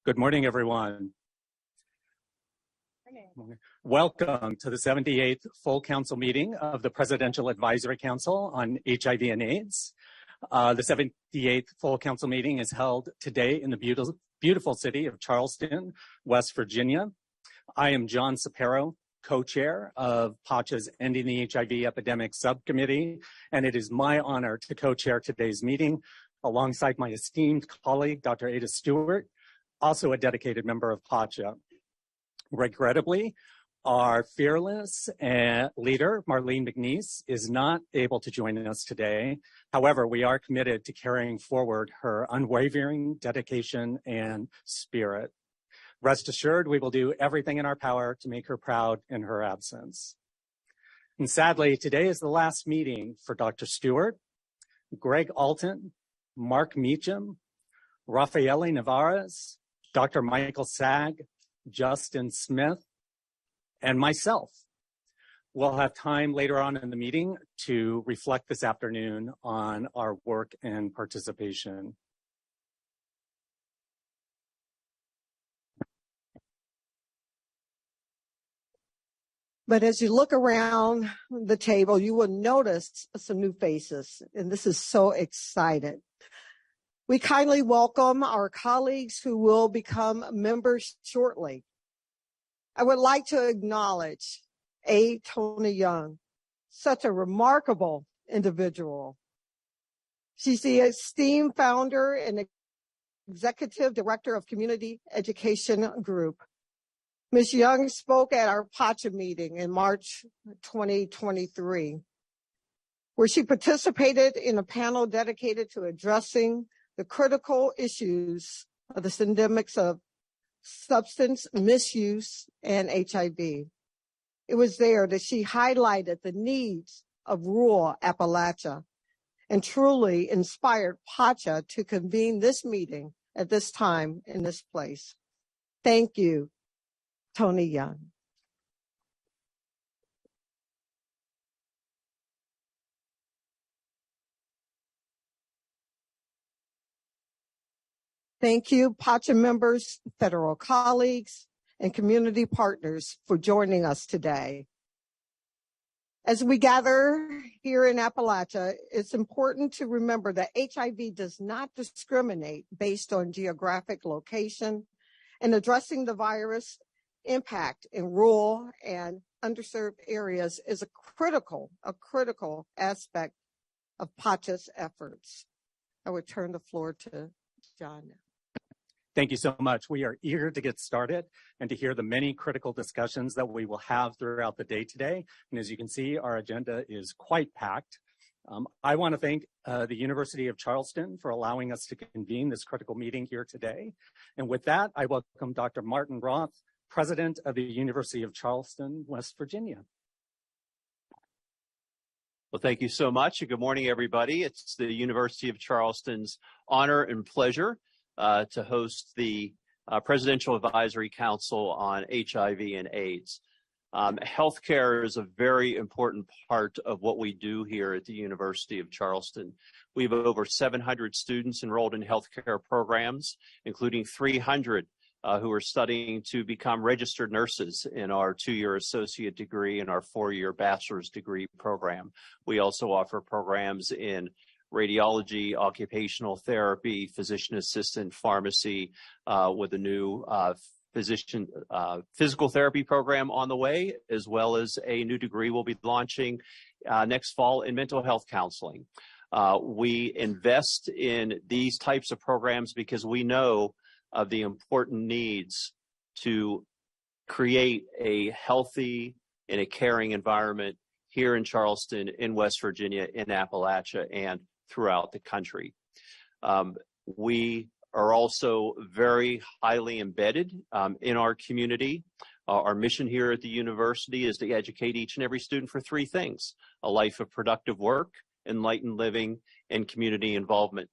Good morning, everyone. Welcome to the 78th Full Council meeting of the Presidential Advisory Council on HIV and AIDS. The 78th Full Council meeting is held today in the beautiful city of Charleston, West Virginia. I am John Sapero, co-chair of PACHA's Ending the HIV Epidemic Subcommittee, and it is my honor to co-chair today's meeting alongside my esteemed colleague, Dr. Ada Stewart, also a dedicated member of PACHA. Regrettably, our fearless leader, Marlene McNeese, is not able to join us today. However, we are committed to carrying forward her unwavering dedication and spirit. Rest assured, we will do everything in our power to make her proud in her absence. And sadly, today is the last meeting for Dr. Stewart, Greg Alton, Mark Meacham, Rafaeli Navarez, Dr. Michael Sag, Justin Smith, and myself. We'll have time later on in the meeting to reflect this afternoon on our work and participation. But as you look around the table, you will notice some new faces, and this is so exciting. We kindly welcome our colleagues who will become members shortly. I would like to acknowledge A. Tony Young, such a remarkable individual. She's the esteemed founder and executive director of Community Education Group. Ms. Young spoke at our PACHA meeting in March 2023, where she participated in a panel dedicated to addressing the critical issues of the endemics of substance misuse and HIV. It was there that she highlighted the needs of rural Appalachia and truly inspired PACHA to convene this meeting at this time in this place. Thank you, Tony Young. Thank you, PACHA members, federal colleagues, and community partners for joining us today. As we gather here in Appalachia, it's important to remember that HIV does not discriminate based on geographic location, and addressing the virus impact in rural and underserved areas is a critical aspect of PACHA's efforts. I would turn the floor to John now. Thank you so much. We are eager to get started and to hear the many critical discussions that we will have throughout the day today. And as you can see, our agenda is quite packed. I want to thank the University of Charleston for allowing us to convene this critical meeting here today. And with that, I welcome Dr. Martin Roth, President of the University of Charleston, West Virginia. Well, thank you so much. Good morning, everybody. It's the University of Charleston's honor and pleasure to host the Presidential Advisory Council on HIV and AIDS. Healthcare is a very important part of what we do here at the University of Charleston. We have over 700 students enrolled in healthcare programs, including 300 who are studying to become registered nurses in our 2-year associate degree and our 4-year bachelor's degree program. We also offer programs in radiology, occupational therapy, physician assistant, pharmacy, with a new physical therapy program on the way, as well as a new degree we'll be launching next fall in mental health counseling. We invest in these types of programs because we know of the important needs to create a healthy and a caring environment here in Charleston, in West Virginia, in Appalachia, and throughout the country. We are also very highly embedded in our community. Our mission here at the university is to educate each and every student for 3 things: a life of productive work, enlightened living, and community involvement.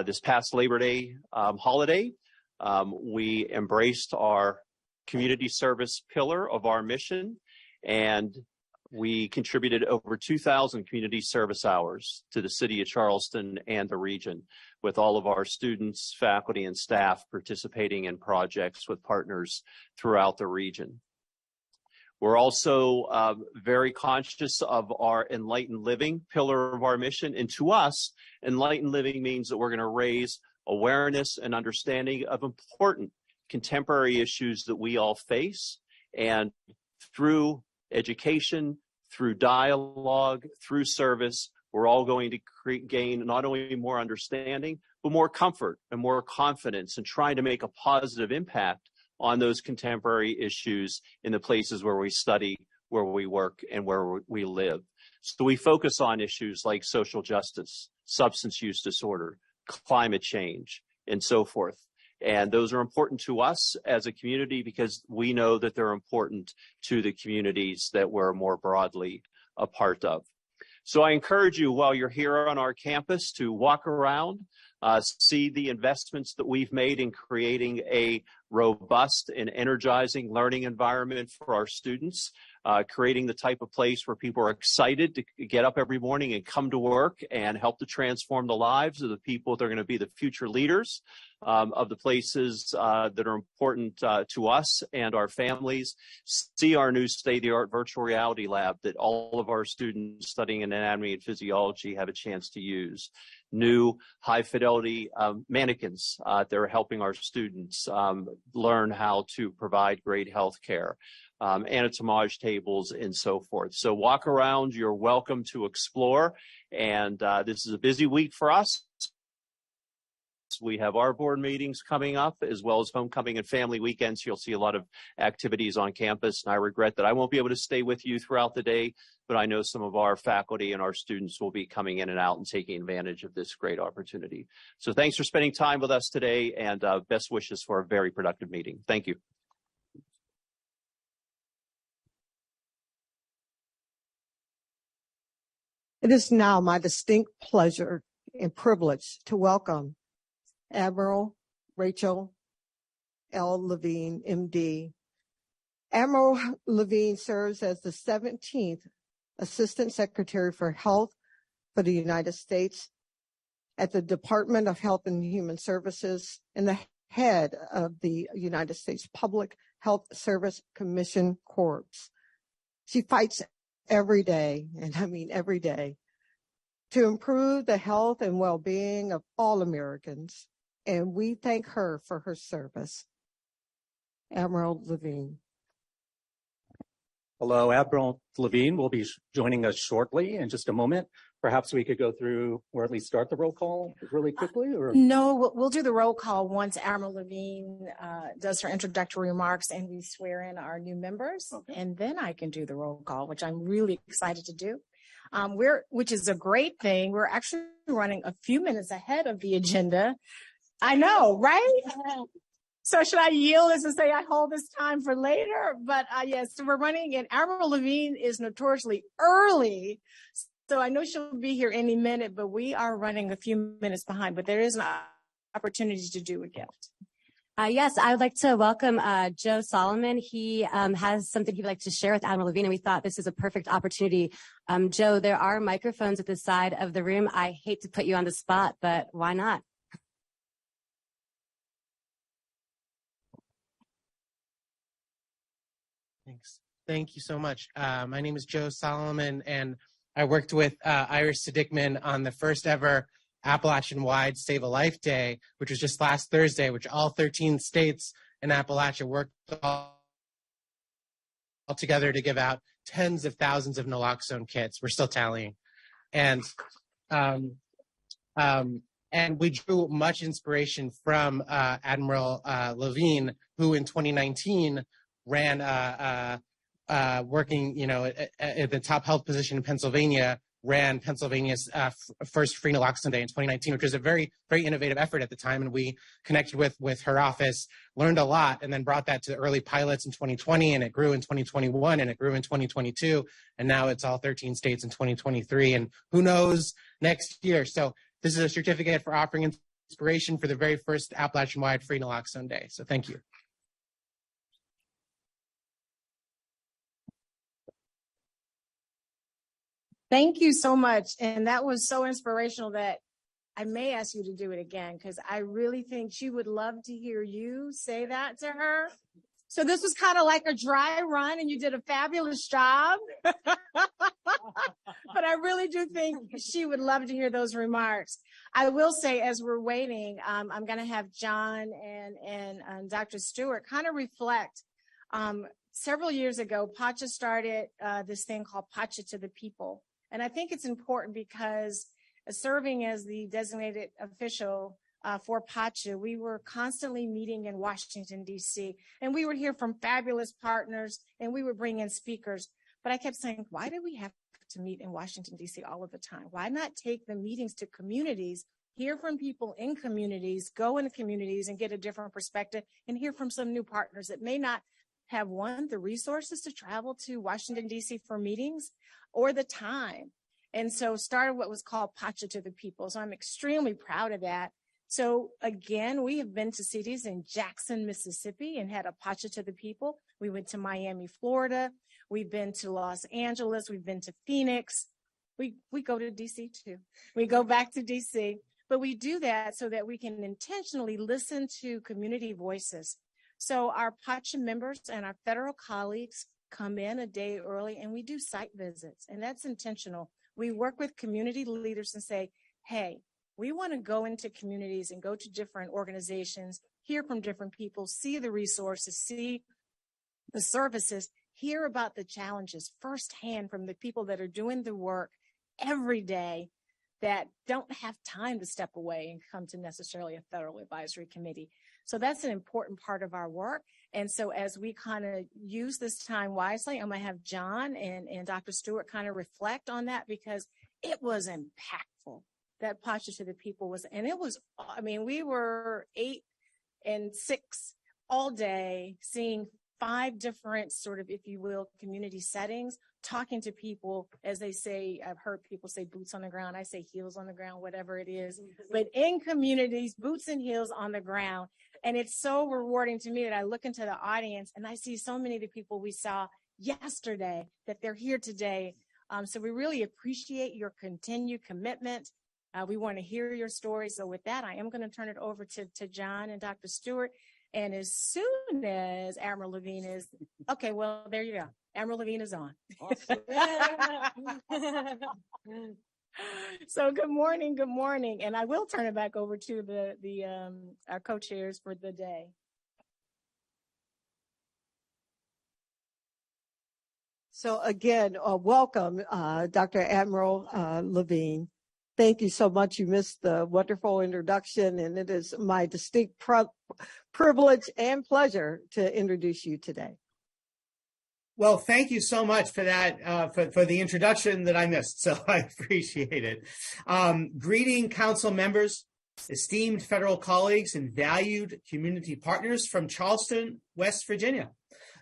This past Labor Day holiday, we embraced our community service pillar of our mission, and we contributed over 2,000 community service hours to the city of Charleston and the region. with all of our students, faculty, and staff participating in projects with partners throughout the region. We're also very conscious of our enlightened living pillar of our mission. And to us, enlightened living means that we're going to raise awareness and understanding of important contemporary issues that we all face. And through education, through dialogue, through service, we're all going to gain not only more understanding, but more comfort and more confidence in trying to make a positive impact on those contemporary issues in the places where we study, where we work, and where we live. So we focus on issues like social justice, substance use disorder, climate change, and so forth. And those are important to us as a community because we know that they're important to the communities that we're more broadly a part of. So I encourage you while you're here on our campus to walk around, see the investments that we've made in creating a robust and energizing learning environment for our students, creating the type of place where people are excited to get up every morning and come to work and help to transform the lives of the people that are going to be the future leaders of the places that are important to us and our families. See our new state-of-the-art virtual reality lab that all of our students studying anatomy and physiology have a chance to use. New high-fidelity mannequins that are helping our students learn how to provide great health care, anatomage tables, and so forth. So walk around. You're welcome to explore. And this is a busy week for us. We have our board meetings coming up, as well as homecoming and family weekends. You'll see a lot of activities on campus, and I regret that I won't be able to stay with you throughout the day, but I know some of our faculty and our students will be coming in and out and taking advantage of this great opportunity. So thanks for spending time with us today, and best wishes for a very productive meeting. Thank you. It is now my distinct pleasure and privilege to welcome Admiral Rachel L. Levine, MD. Admiral Levine serves as the 17th Assistant Secretary for Health for the United States at the Department of Health and Human Services and the head of the United States Public Health Service Commission Corps. She fights every day, and I mean every day, to improve the health and well-being of all Americans. And we thank her for her service. Admiral Levine. Hello, Admiral Levine will be joining us shortly in just a moment. Perhaps we could go through, or at least start the roll call really quickly? Or No, we'll do the roll call once Admiral Levine does her introductory remarks and we swear in our new members. Okay. And then I can do the roll call, which I'm really excited to do. Which is a great thing. We're actually running a few minutes ahead of the agenda. I know, right? So should I yield as to say I hold this time for later? But yes, so we're running, and Admiral Levine is notoriously early. So I know she'll be here any minute, but we are running a few minutes behind. But there is an opportunity to do a gift. Yes, I would like to welcome Joe Solomon. He has something he'd like to share with Admiral Levine, and we thought this is a perfect opportunity. Joe, there are microphones at the side of the room. I hate to put you on the spot, but why not? Thanks. Thank you so much. My name is Joe Solomon, and I worked with Iris Sedikman on the first ever Appalachian-wide Save a Life Day, which was just last Thursday, which all 13 states in Appalachia worked all together to give out tens of thousands of naloxone kits. We're still tallying. And we drew much inspiration from Admiral Levine, who in 2019 ran, working, at the top health position in Pennsylvania, ran Pennsylvania's first free naloxone day in 2019, which was a very, very innovative effort at the time. And we connected with her office, learned a lot, and then brought that to early pilots in 2020, and it grew in 2021, and it grew in 2022, and now it's all 13 states in 2023, and who knows next year. So this is a certificate for offering inspiration for the very first Appalachian-wide free naloxone day. So thank you. Thank you so much. And that was so inspirational that I may ask you to do it again because I really think she would love to hear you say that to her. So this was kind of like a dry run and you did a fabulous job. But I really do think she would love to hear those remarks. I will say, as we're waiting, I'm going to have John and Dr. Stewart kind of reflect. Several years ago, PACHA started this thing called PACHA-to-the-People. And I think it's important because serving as the designated official for PACHA, we were constantly meeting in Washington, D.C., and we would hear from fabulous partners, and we would bring in speakers. But I kept saying, why do we have to meet in Washington, D.C. all of the time? Why not take the meetings to communities, hear from people in communities, go into communities and get a different perspective, and hear from some new partners that may not have, one, the resources to travel to Washington, D.C. for meetings or the time. And so started what was called PACHA-to-the-People. So I'm extremely proud of that. So again, we have been to cities in Jackson, Mississippi, and had a PACHA-to-the-People. We went to Miami, Florida. We've been to Los Angeles. We've been to Phoenix. We go to DC too. We go back to DC, but we do that so that we can intentionally listen to community voices. So our PACHA members and our federal colleagues come in a day early and we do site visits, and that's intentional. We work with community leaders and say, hey, we want to go into communities and go to different organizations, hear from different people, see the resources, see the services, hear about the challenges firsthand from the people that are doing the work every day that don't have time to step away and come to necessarily a federal advisory committee. So that's an important part of our work. And so as we kind of use this time wisely, I'm going to have John and Dr. Stewart kind of reflect on that because it was impactful. That PACHA-to-the-People was, and it was, I mean, we were 8 and 6 all day, seeing 5 different sort of, if you will, community settings, talking to people, as they say, I've heard people say boots on the ground. I say heels on the ground, whatever it is, but in communities, boots and heels on the ground. And it's so rewarding to me that I look into the audience and I see so many of the people we saw yesterday that they're here today. So we really appreciate your continued commitment. We want to hear your story. So with that, I am going to turn it over to John and Dr. Stewart. And as soon as Admiral Levine is, okay, well, there you go. Admiral Levine is on. Awesome. So good morning. And I will turn it back over to our co-chairs for the day. So again, welcome, Dr. Admiral Levine. Thank you so much. You missed the wonderful introduction, and it is my distinct privilege and pleasure to introduce you today. Well, thank you so much for that, for the introduction that I missed. So I appreciate it. Greeting council members, esteemed federal colleagues, and valued community partners from Charleston, West Virginia,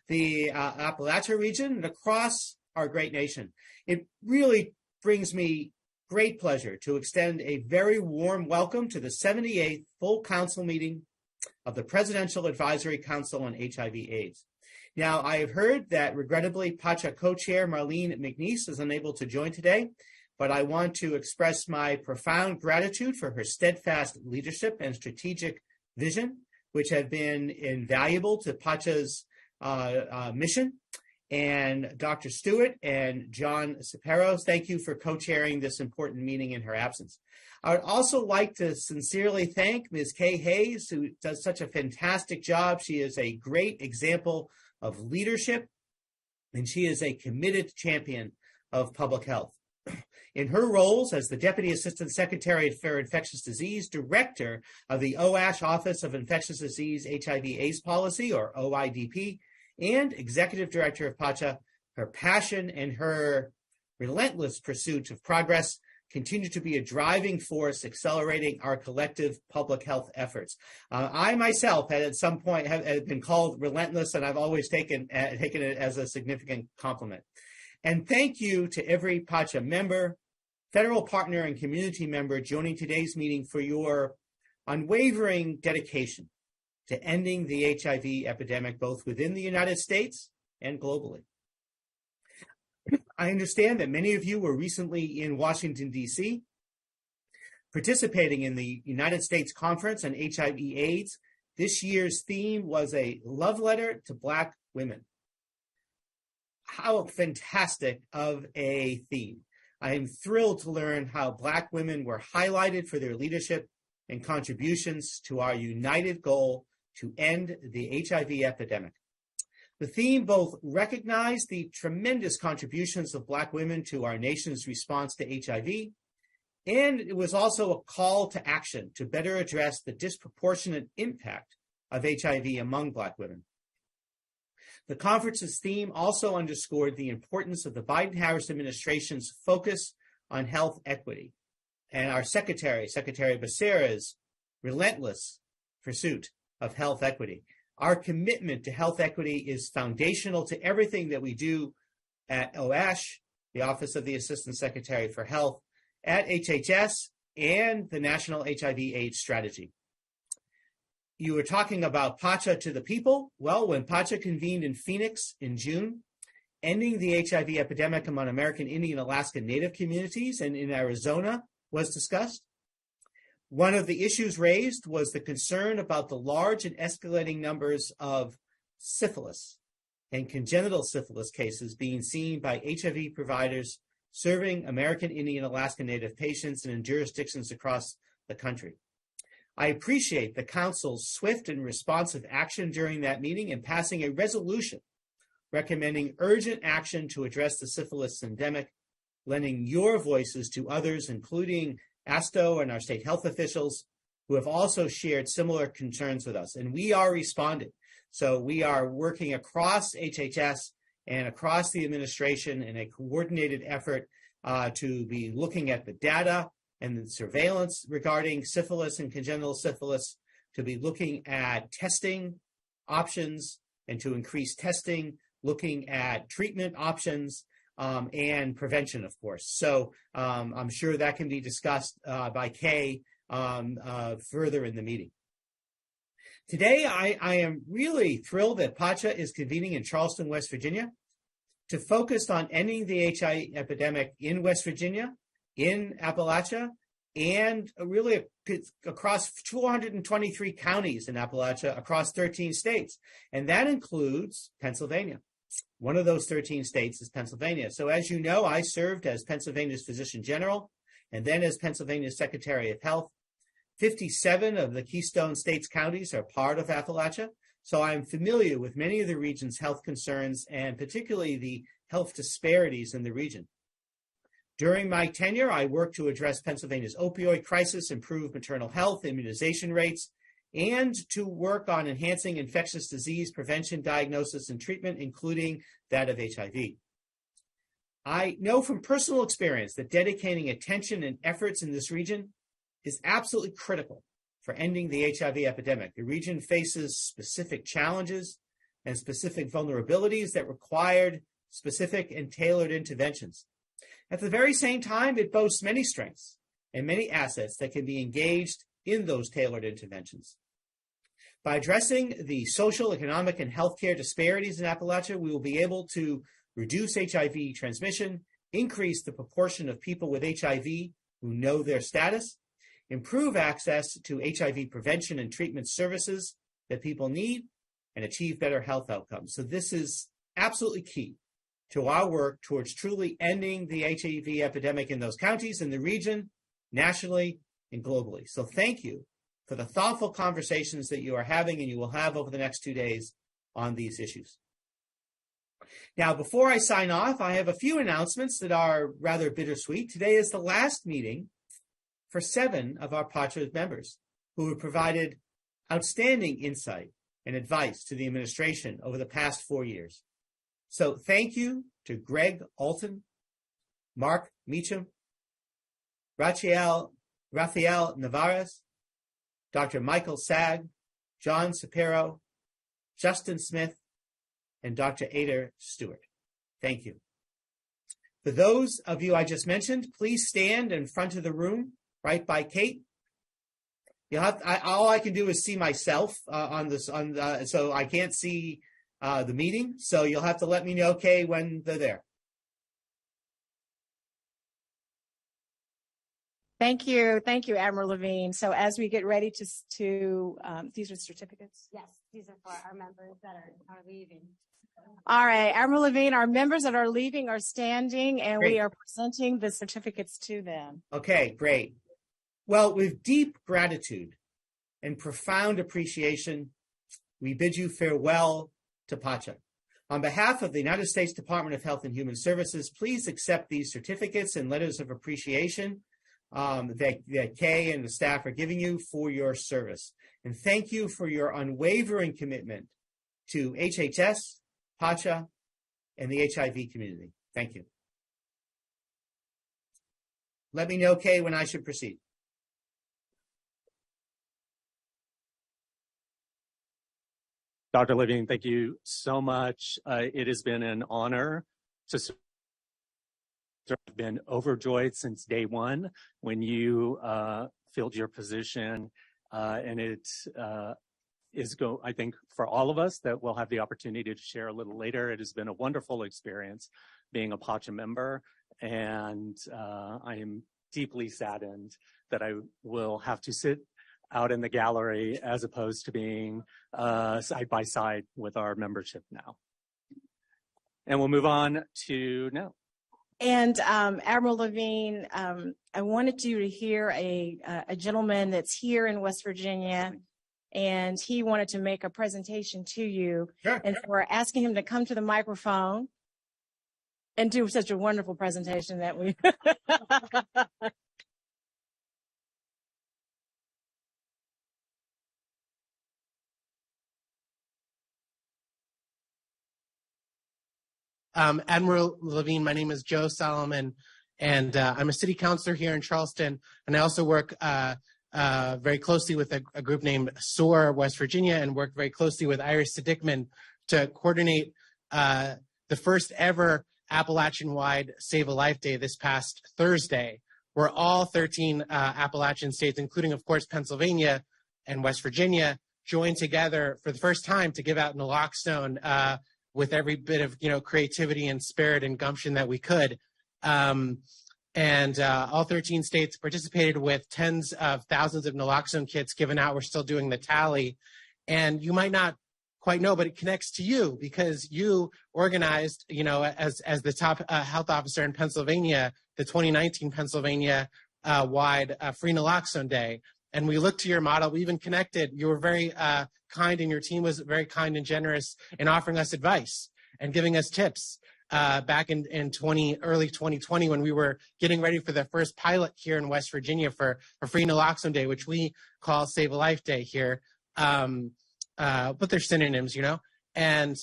the Appalachia region, and across our great nation. It really brings me great pleasure to extend a very warm welcome to the 78th full council meeting of the Presidential Advisory Council on HIV/AIDS. Now, I have heard that regrettably PACHA co-chair Marlene McNeese is unable to join today, but I want to express my profound gratitude for her steadfast leadership and strategic vision, which have been invaluable to PACHA's mission. And Dr. Stewart and John Saperos, thank you for co-chairing this important meeting in her absence. I would also like to sincerely thank Ms. Kay Hayes, who does such a fantastic job. She is a great example of leadership, and she is a committed champion of public health. In her roles as the Deputy Assistant Secretary for Infectious Disease, Director of the OASH Office of Infectious Disease HIV/AIDS Policy, or OIDP, and Executive Director of PACHA, her passion and her relentless pursuit of progress continue to be a driving force accelerating our collective public health efforts. I myself had at some point have been called relentless, and I've always taken it as a significant compliment. And thank you to every PACHA member, federal partner, and community member joining today's meeting for your unwavering dedication to ending the HIV epidemic, both within the United States and globally. I understand that many of you were recently in Washington, D.C. Participating in the United States Conference on HIV/AIDS, this year's theme was a love letter to Black women. How fantastic of a theme. I am thrilled to learn how Black women were highlighted for their leadership and contributions to our united goal to end the HIV epidemic. The theme both recognized the tremendous contributions of Black women to our nation's response to HIV, and it was also a call to action to better address the disproportionate impact of HIV among Black women. The conference's theme also underscored the importance of the Biden-Harris administration's focus on health equity and our Secretary Becerra's relentless pursuit of health equity. Our commitment to health equity is foundational to everything that we do at OASH, the Office of the Assistant Secretary for Health, at HHS, and the National HIV/AIDS Strategy. You were talking about PACHA-to-the-People. Well, when PACHA convened in Phoenix in June, ending the HIV epidemic among American Indian Alaska Native communities and in Arizona was discussed. One of the issues raised was the concern about the large and escalating numbers of syphilis and congenital syphilis cases being seen by HIV providers serving American Indian Alaska Native patients and in jurisdictions across the country. I appreciate the Council's swift and responsive action during that meeting in passing a resolution recommending urgent action to address the syphilis endemic, lending your voices to others, including ASTO and our state health officials, who have also shared similar concerns with us. And we are responding. So we are working across HHS and across the administration in a coordinated effort to be looking at the data and the surveillance regarding syphilis and congenital syphilis, to be looking at testing options and to increase testing, looking at treatment options, and prevention, of course. So I'm sure that can be discussed by Kay further in the meeting. Today, I am really thrilled that PACHA is convening in Charleston, West Virginia, to focus on ending the HIV epidemic in West Virginia, in Appalachia, and really across 223 counties in Appalachia, across 13 states. And that includes Pennsylvania. One of those 13 states is Pennsylvania. So as you know, I served as Pennsylvania's Physician General and then as Pennsylvania's Secretary of Health. 57 of the Keystone States counties are part of Appalachia. So I'm familiar with many of the region's health concerns and particularly the health disparities in the region. During my tenure, I worked to address Pennsylvania's opioid crisis, improve maternal health, immunization rates, and to work on enhancing infectious disease prevention, diagnosis, and treatment, including that of HIV. I know from personal experience that dedicating attention and efforts in this region is absolutely critical for ending the HIV epidemic. The region faces specific challenges and specific vulnerabilities that required specific and tailored interventions. At the very same time, it boasts many strengths and many assets that can be engaged in those tailored interventions. By addressing the social, economic, and healthcare disparities in Appalachia, we will be able to reduce HIV transmission, increase the proportion of people with HIV who know their status, improve access to HIV prevention and treatment services that people need, and achieve better health outcomes. So this is absolutely key to our work towards truly ending the HIV epidemic in those counties, in the region, nationally, and globally. So thank you for the thoughtful conversations that you are having and you will have over the next 2 days on these issues. Now, before I sign off, I have a few announcements that are rather bittersweet. Today is the last meeting for 7 of our PACHA members who have provided outstanding insight and advice to the administration over the past 4 years. So thank you to Greg Alton, Mark Meacham, Rafael Navarez, Dr. Michael Sag, John Sapiro, Justin Smith, and Dr. Ada Stewart. Thank you. For those of you I just mentioned, please stand in front of the room right by Kate. You'll have all I can do is see myself so I can't see the meeting. So you'll have to let me know, Kay, when they're there. Thank you, Admiral Levine. So as we get ready to these are certificates? Yes, these are for our members that are leaving. All right, Admiral Levine, our members that are leaving are standing, and Great. we are presenting the certificates to them. Okay, great. Well, with deep gratitude and profound appreciation, we bid you farewell to PACHA. On behalf of the United States Department of Health and Human Services, please accept these certificates and letters of appreciation that Kay and the staff are giving you for your service. And thank you for your unwavering commitment to HHS, PACHA, and the HIV community. Thank you. Let me know, Kay, when I should proceed. Dr. Levine, thank you so much. It has been an honor to serve. I've been overjoyed since day one when you filled your position, and it I think for all of us that we'll have the opportunity to share a little later. It has been a wonderful experience being a PACHA member, and I am deeply saddened that I will have to sit out in the gallery as opposed to being side by side with our membership now. And we'll move on to now. And Admiral Levine, I wanted you to hear a gentleman that's here in West Virginia, and he wanted to make a presentation to you. Sure. And so we're asking him to come to the microphone and do such a wonderful presentation that we. Admiral Levine, my name is Joe Solomon, and I'm a city councilor here in Charleston, and I also work very closely with a group named SOAR West Virginia, and work very closely with Iris Dickman to coordinate the first ever Appalachian-wide Save a Life Day this past Thursday, where all 13 Appalachian states, including, of course, Pennsylvania and West Virginia, joined together for the first time to give out naloxone with every bit of creativity and spirit and gumption that we could. And all 13 states participated with tens of thousands of naloxone kits given out. We're still doing the tally. And you might not quite know, but it connects to you because you organized, as the top health officer in Pennsylvania, the 2019 Pennsylvania wide Free Naloxone Day. And we looked to your model. We even connected. You were very kind, and your team was very kind and generous in offering us advice and giving us tips back in early 2020 when we were getting ready for the first pilot here in West Virginia for a Free Naloxone Day, which we call Save a Life Day here. But they're synonyms, And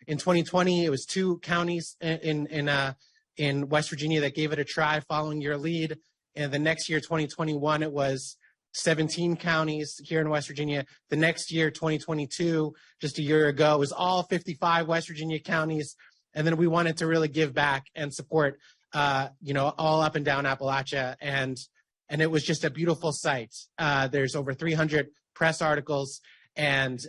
in 2020, it was 2 counties in West Virginia that gave it a try following your lead. And the next year, 2021, it was 17 counties here in West Virginia. The next year, 2022, just a year ago, it was all 55 West Virginia counties. And then we wanted to really give back and support, all up and down Appalachia. And it was just a beautiful sight. There's over 300 press articles, and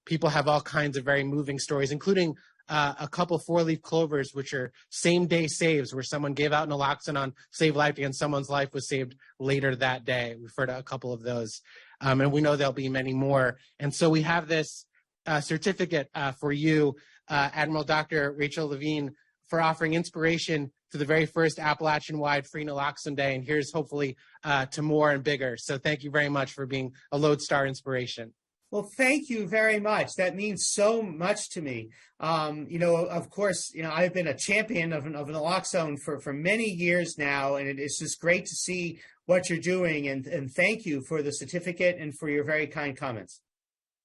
people have all kinds of very moving stories, including a couple 4-leaf clovers, which are same-day saves, where someone gave out naloxone on Save Life Day and someone's life was saved later that day. We've heard a couple of those, and we know there'll be many more. And so we have this certificate for you, Admiral Dr. Rachel Levine, for offering inspiration to the very first Appalachian-wide Free Naloxone Day, and here's hopefully to more and bigger. So thank you very much for being a lodestar inspiration. Well, thank you very much. That means so much to me. Of course, I've been a champion of naloxone for many years now, and it's just great to see what you're doing. And thank you for the certificate and for your very kind comments.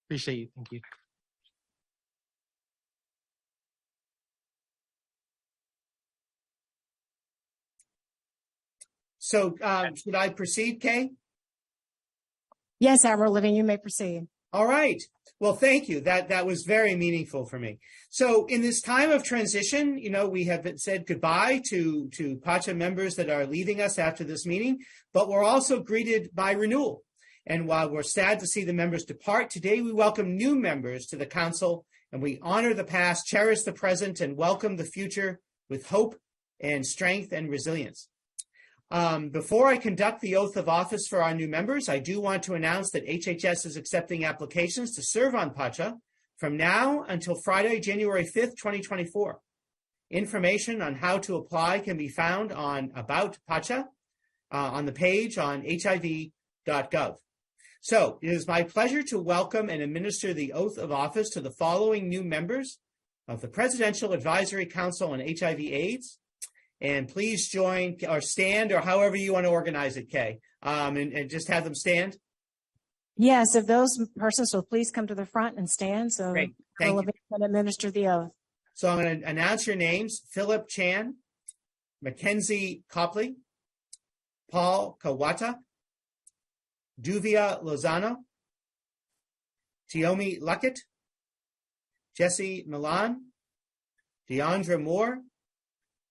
Appreciate you. Thank you. So should I proceed, Kay? Yes, Admiral Levine, you may proceed. All right. Well, thank you. That was very meaningful for me. So in this time of transition, we have said goodbye to PACHA members that are leaving us after this meeting, but we're also greeted by renewal. And while we're sad to see the members depart, today we welcome new members to the council, and we honor the past, cherish the present, and welcome the future with hope and strength and resilience. Before I conduct the oath of office for our new members, I do want to announce that HHS is accepting applications to serve on PACHA from now until Friday, January 5th, 2024. Information on how to apply can be found on About PACHA on the page on HIV.gov. So it is my pleasure to welcome and administer the oath of office to the following new members of the Presidential Advisory Council on HIV/AIDS. And please join or stand or however you want to organize it, Kay, and just have them stand. Yes, if those persons will please come to the front and stand so Great. Thank you. Levine can administer the oath. So I'm going to announce your names: Philip Chan, Mackenzie Copley, Paul Kawata, Duvia Lozano, Tiomi Luckett, Jesse Milan, Deandra Moore,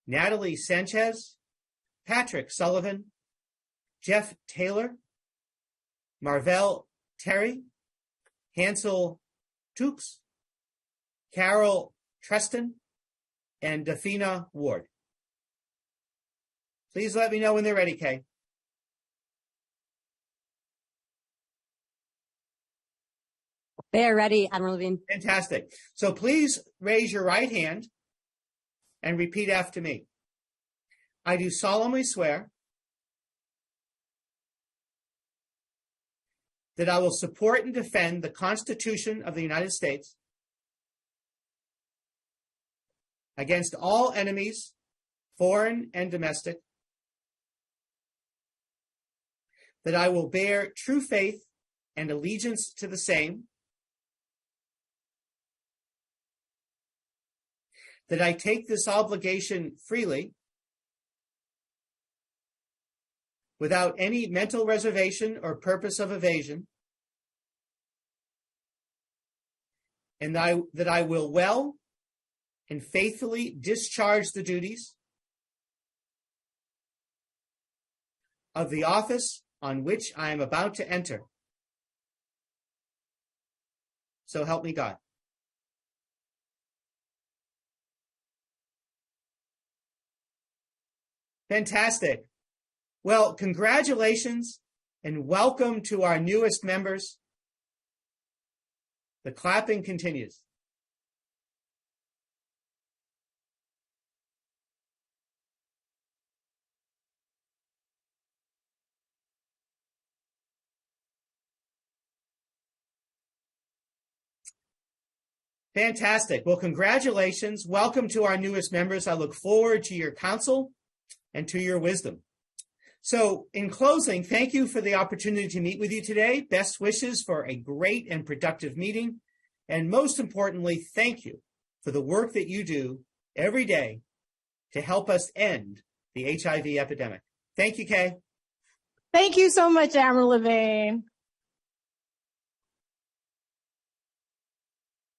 Natalie Sanchez, Patrick Sullivan, Jeff Taylor, Marvell Terry, Hansel Tukes, Carol Treston, and Dafina Ward. Please let me know when they're ready, Kay. They are ready, Admiral Levine. Fantastic. So please raise your right hand and repeat after me. I do solemnly swear that I will support and defend the Constitution of the United States against all enemies, foreign and domestic, that I will bear true faith and allegiance to the same, that I take this obligation freely, without any mental reservation or purpose of evasion, and that I will well and faithfully discharge the duties of the office on which I am about to enter. So help me God. Fantastic. Well, congratulations and welcome to our newest members. The clapping continues. Fantastic. Well, congratulations. Welcome to our newest members. I look forward to your counsel and to your wisdom. So in closing, thank you for the opportunity to meet with you today. Best wishes for a great and productive meeting. And most importantly, thank you for the work that you do every day to help us end the HIV epidemic. Thank you, Kay. Thank you so much, Admiral Levine.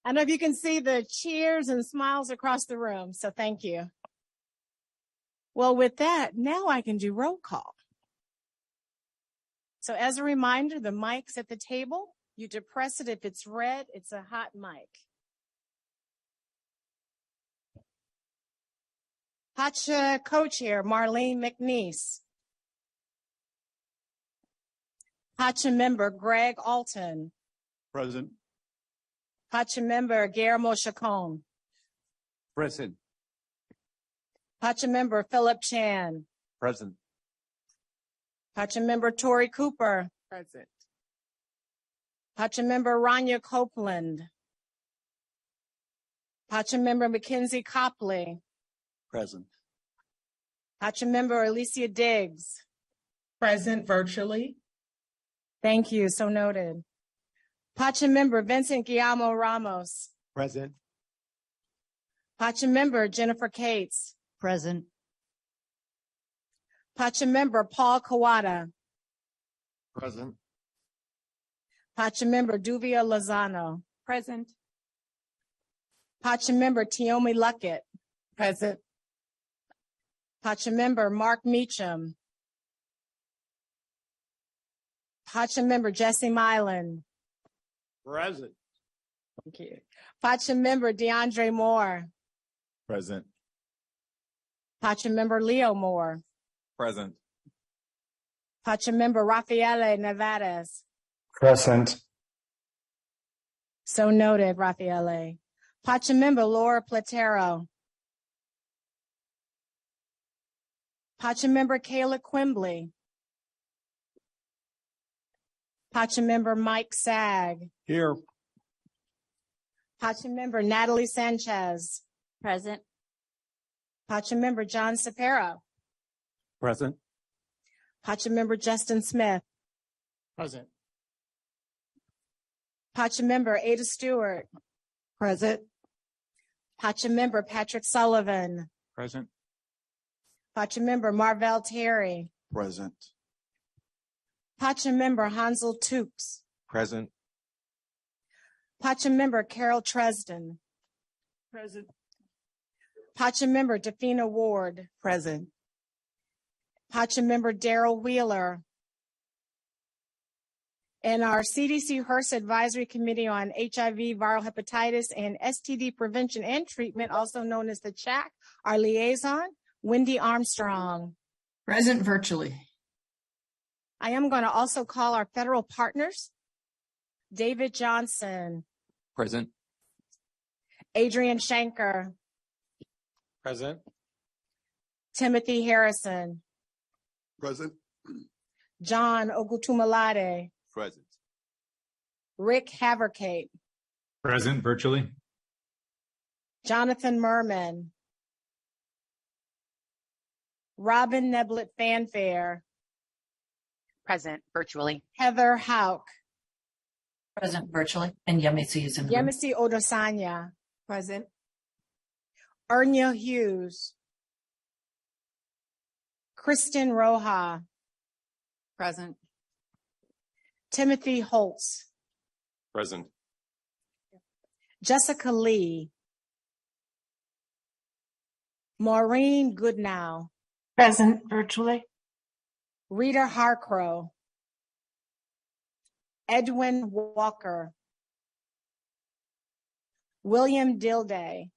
I don't know if you can see the cheers and smiles across the room, so thank you. Well, with that, now I can do roll call. So as a reminder, the mic's at the table. You depress it. If it's red, it's a hot mic. PACHA co-chair, Marlene McNeese. PACHA member, Greg Alton. Present. PACHA member, Guillermo Chacon. Present. PACHA member, Philip Chan. Present. PACHA member, Tori Cooper. Present. PACHA member, Rania Copeland. PACHA member, Mackenzie Copley. Present. PACHA member, Alicia Diggs. Present virtually. Thank you, so noted. PACHA member, Vincent Guillermo Ramos. Present. PACHA member, Jennifer Cates. Present. PACHA member, Paul Kawata. Present. PACHA member, Duvia Lozano. Present. PACHA member, Tiomi Luckett. Present. PACHA member, Mark Meacham. PACHA member, Jesse Milan. Present. Thank you. PACHA member, DeAndre Moore. Present. PACHA member, Leo Moore. Present. Pachamember Rafaele Nevares. Present. So noted, Rafaele. Pachamember Laura Platero. Pachamember Kayla Quimbley. Pachamember Mike Sag. Here. Pachamember Natalie Sanchez. Present. Pachamember John Sapero. Present. Pachamember Justin Smith. Present. Pachamember Ada Stewart. Present. Pachamember Patrick Sullivan. Present. Pachamember Marvell Terry. Present. Pachamember Hansel Tukes. Present. Pachamember Carol Tresden. Present. Pachamember Defina Ward. Present. Pachamember Daryl Wheeler. And our CDC HRSA Advisory Committee on HIV, viral hepatitis, and STD prevention and treatment, also known as the CHAC, our liaison, Wendy Armstrong. Present virtually. I am going to also call our federal partners, David Johnson, Present. Adrian Shanker, Present. Timothy Harrison, Present. John Ogutumalade, Present. Rick Haverkate, Present virtually. Jonathan Merman, Robin Neblett Fanfare, Present virtually. Heather Hauk, Present virtually. And Yemisi is in the room. Yemisi Odosanya, Present. Ernia Hughes, Kristen Roja, Present. Timothy Holtz, Present. Jessica Lee, Maureen Goodnow, Present virtually. Rita Harcrow, Edwin Walker, William Dilday,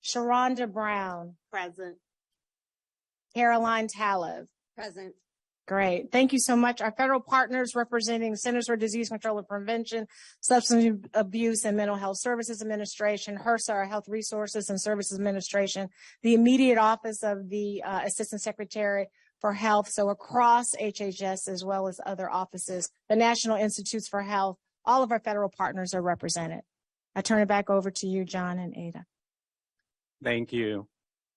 Sharonda Brown, Present. Caroline Talev. Present. Great. Thank you so much. Our federal partners representing Centers for Disease Control and Prevention, Substance Abuse and Mental Health Services Administration, HRSA, our Health Resources and Services Administration, the immediate office of the Assistant Secretary for Health, so across HHS as well as other offices, the National Institutes for Health, all of our federal partners are represented. I turn it back over to you, John and Ada. Thank you.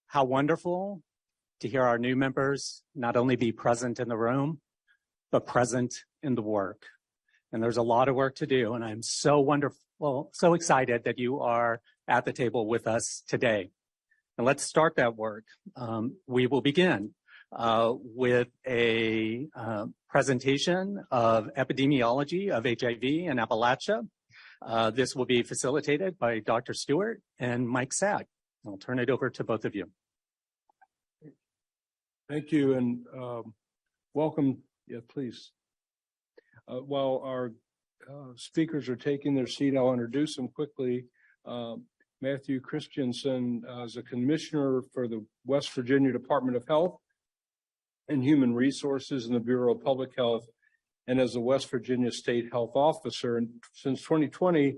How wonderful to hear our new members not only be present in the room, but present in the work. And there's a lot of work to do. And I'm so wonderful, so excited that you are at the table with us today. And let's start that work. We will begin with a presentation of epidemiology of HIV in Appalachia. This will be facilitated by Dr. Stewart and Mike Sag. I'll turn it over to both of you. Thank you, and welcome. Yeah, please. While our speakers are taking their seat, I'll introduce them quickly. Matthew Christensen is a commissioner for the West Virginia Department of Health and Human Resources in the Bureau of Public Health, and as a West Virginia State Health Officer. And since 2020,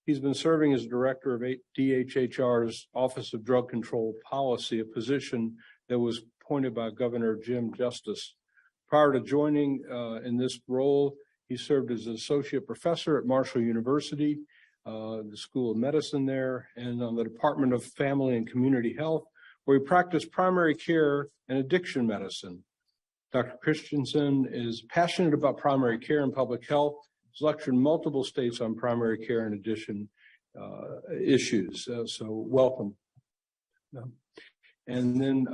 he's been serving as director of DHHR's Office of Drug Control Policy, a position that was appointed by Governor Jim Justice. Prior to joining in this role, he served as an associate professor at Marshall University, the School of Medicine there, and on the Department of Family and Community Health, where he practiced primary care and addiction medicine. Dr. Christensen is passionate about primary care and public health. He's lectured in multiple states on primary care and addiction issues. So welcome. And then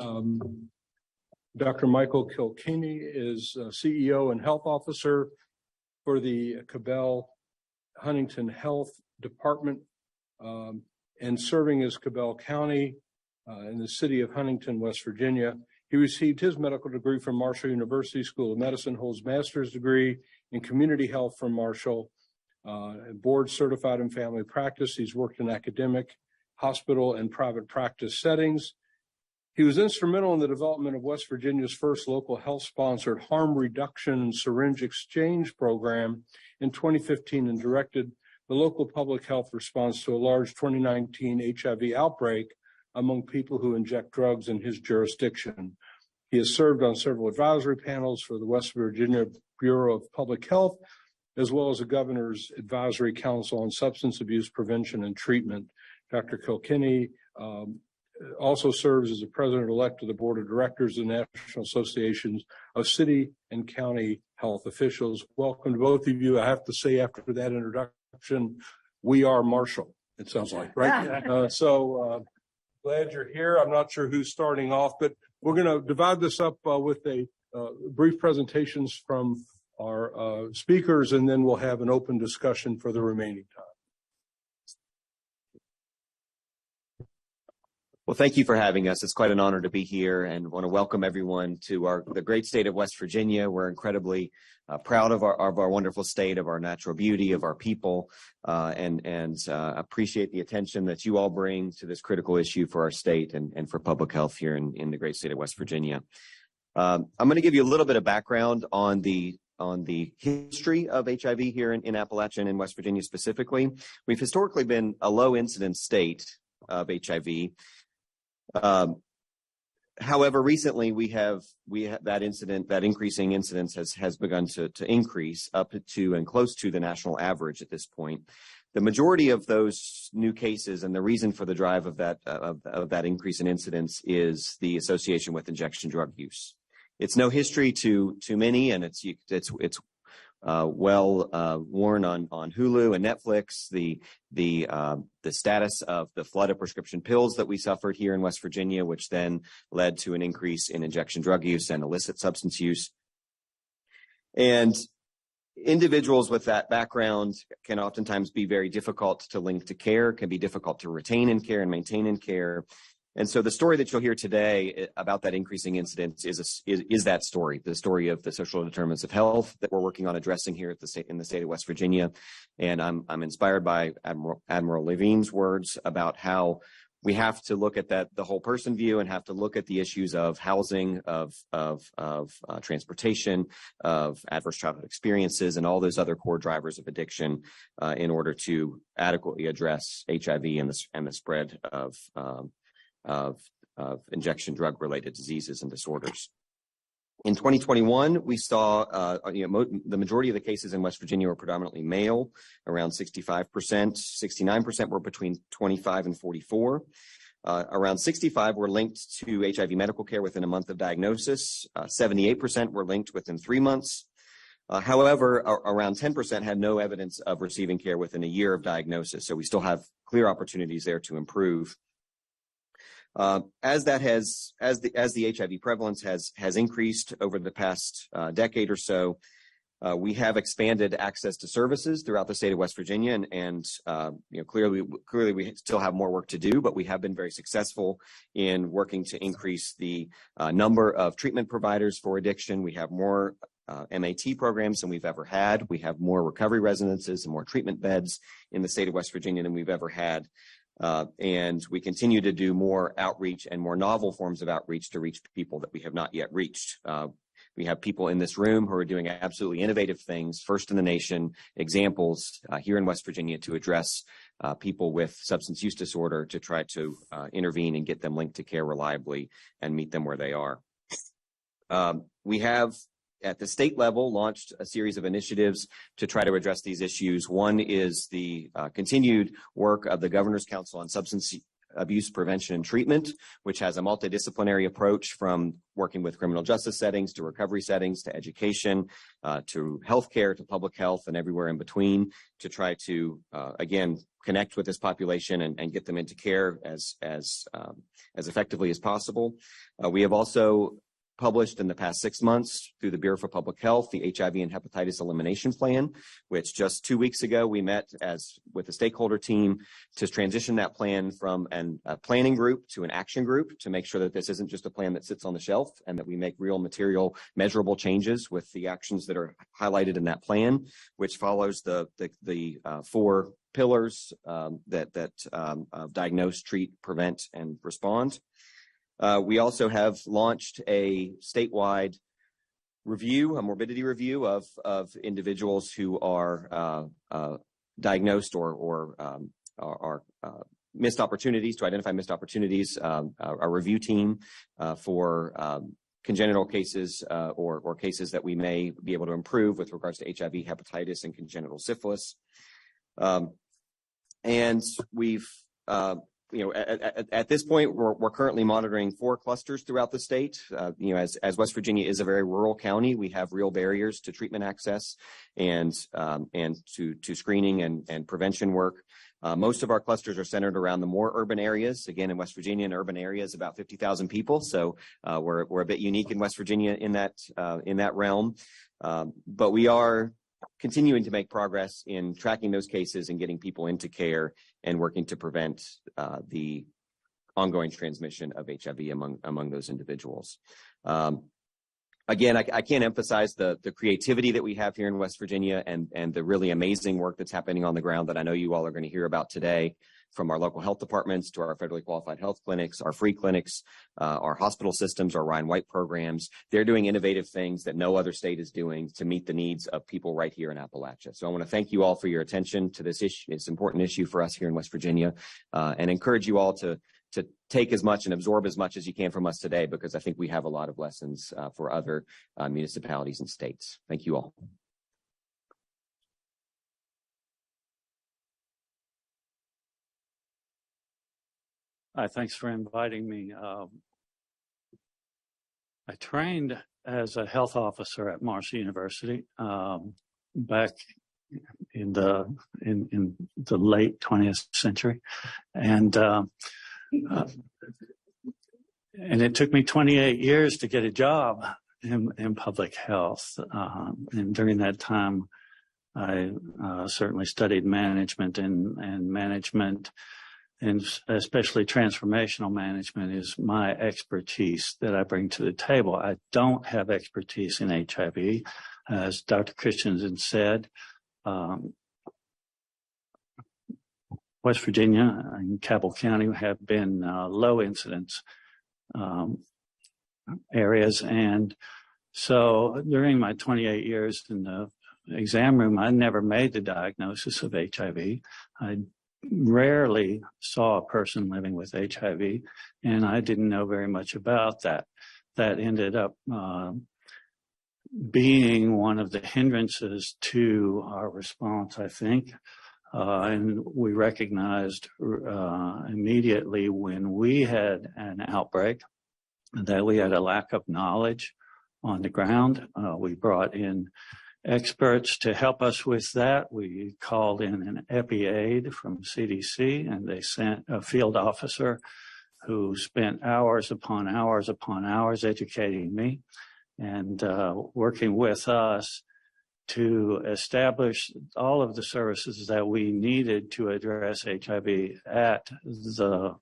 Dr. Michael Kilkenny is CEO and Health Officer for the Cabell Huntington Health Department and serving as Cabell County in the city of Huntington, West Virginia. He received his medical degree from Marshall University School of Medicine, holds master's degree in community health from Marshall, board certified in family practice. He's worked in academic, hospital, and private practice settings. He was instrumental in the development of West Virginia's first local health-sponsored harm reduction syringe exchange program in 2015 and directed the local public health response to a large 2019 HIV outbreak among people who inject drugs in his jurisdiction. He has served on several advisory panels for the West Virginia Bureau of Public Health, as well as the Governor's Advisory Council on Substance Abuse Prevention and Treatment. Dr. Kilkenny also serves as the president-elect of the Board of Directors of the National Associations of City and County Health Officials. Welcome to both of you. I have to say, after that introduction, we are Marshall, it sounds like, right? Glad you're here. I'm not sure who's starting off, but we're going to divide this up with a brief presentations from our speakers, and then we'll have an open discussion for the remaining time. Well, thank you for having us. It's quite an honor to be here, and want to welcome everyone to the great state of West Virginia. We're incredibly proud of our wonderful state, of our natural beauty, of our people, and appreciate the attention that you all bring to this critical issue for our state and for public health here in the great state of West Virginia. I'm going to give you a little bit of background on the history of HIV here in Appalachia and in West Virginia specifically. We've historically been a low incidence state of HIV. However, recently we have that increasing incidence has begun to increase up to and close to the national average at this point. The majority of those new cases, and the reason for the drive of that increase in incidence, is the association with injection drug use. It's no history to many, and it's well worn on Hulu and Netflix. The status of the flood of prescription pills that we suffered here in West Virginia, which then led to an increase in injection drug use and illicit substance use. And individuals with that background can oftentimes be very difficult to link to care, can be difficult to retain in care and maintain in care. And so the story that you'll hear today about that increasing incidence is that story, the story of the social determinants of health that we're working on addressing here in the state of West Virginia. And I'm inspired by Admiral Levine's words about how we have to look at the whole person view and have to look at the issues of housing, of transportation, of adverse childhood experiences, and all those other core drivers of addiction in order to adequately address HIV and the spread of injection drug related diseases and disorders. In 2021, we saw the majority of the cases in West Virginia were predominantly male, around 65%. 69% were between 25 and 44. Around 65 were linked to HIV medical care within a month of diagnosis. 78% were linked within 3 months. However, around 10% had no evidence of receiving care within a year of diagnosis. So we still have clear opportunities there to improve. As the HIV prevalence has increased over the past decade or so, we have expanded access to services throughout the state of West Virginia, and clearly we still have more work to do, but we have been very successful in working to increase the number of treatment providers for addiction. We have more MAT programs than we've ever had. We have more recovery residences and more treatment beds in the state of West Virginia than we've ever had. And we continue to do more outreach and more novel forms of outreach to reach people that we have not yet reached. We have people in this room who are doing absolutely innovative things, first in the nation, examples here in West Virginia to address people with substance use disorder, to try to intervene and get them linked to care reliably and meet them where they are. We have, at the state level, launched a series of initiatives to try to address these issues. One is the continued work of the Governor's Council on Substance Abuse Prevention and Treatment, which has a multidisciplinary approach from working with criminal justice settings to recovery settings to education to healthcare to public health and everywhere in between, to try to again connect with this population and get them into care as effectively as possible. We have also published in the past 6 months through the Bureau for Public Health, the HIV and Hepatitis Elimination Plan, which just 2 weeks ago we met with the stakeholder team to transition that plan from a planning group to an action group to make sure that this isn't just a plan that sits on the shelf and that we make real material measurable changes with the actions that are highlighted in that plan, which follows the 4 pillars that diagnose, treat, prevent, and respond. We also have launched a statewide review, a morbidity review of individuals who are diagnosed or are missed opportunities, to identify missed opportunities, a review team for congenital cases or cases that we may be able to improve with regards to HIV, hepatitis, and congenital syphilis. And we've, at this point, we're currently monitoring 4 clusters throughout the state. As West Virginia is a very rural county, we have real barriers to treatment access and to screening and prevention work. Most of our clusters are centered around the more urban areas. Again, in West Virginia, an urban area is about 50,000 people, so we're a bit unique in West Virginia in that realm. But we are continuing to make progress in tracking those cases and getting people into care and working to prevent the ongoing transmission of HIV among those individuals. Again, I can't emphasize the creativity that we have here in West Virginia and the really amazing work that's happening on the ground that I know you all are going to hear about today, from our local health departments to our federally qualified health clinics, our free clinics, our hospital systems, our Ryan White programs. They're doing innovative things that no other state is doing to meet the needs of people right here in Appalachia. So I want to thank you all for your attention to this issue. It's an important issue for us here in West Virginia, and encourage you all to take as much and absorb as much as you can from us today, because I think we have a lot of lessons for other municipalities and states. Thank you all. Hi, thanks for inviting me. I trained as a health officer at Marshall University back in the late 20th century, and it took me 28 years to get a job in public health. And during that time, I certainly studied management, and management, and especially transformational management, is my expertise that I bring to the table. I don't have expertise in HIV. As Dr. Christensen said, West Virginia and Cabell County have been low incidence areas. And so during my 28 years in the exam room, I never made the diagnosis of HIV. I rarely saw a person living with HIV, and I didn't know very much about that. That ended up being one of the hindrances to our response, I think. And we recognized immediately when we had an outbreak that we had a lack of knowledge on the ground. We brought in experts to help us with that. We called in an epi aide from CDC, and they sent a field officer who spent hours upon hours upon hours educating me and working with us to establish all of the services that we needed to address HIV at the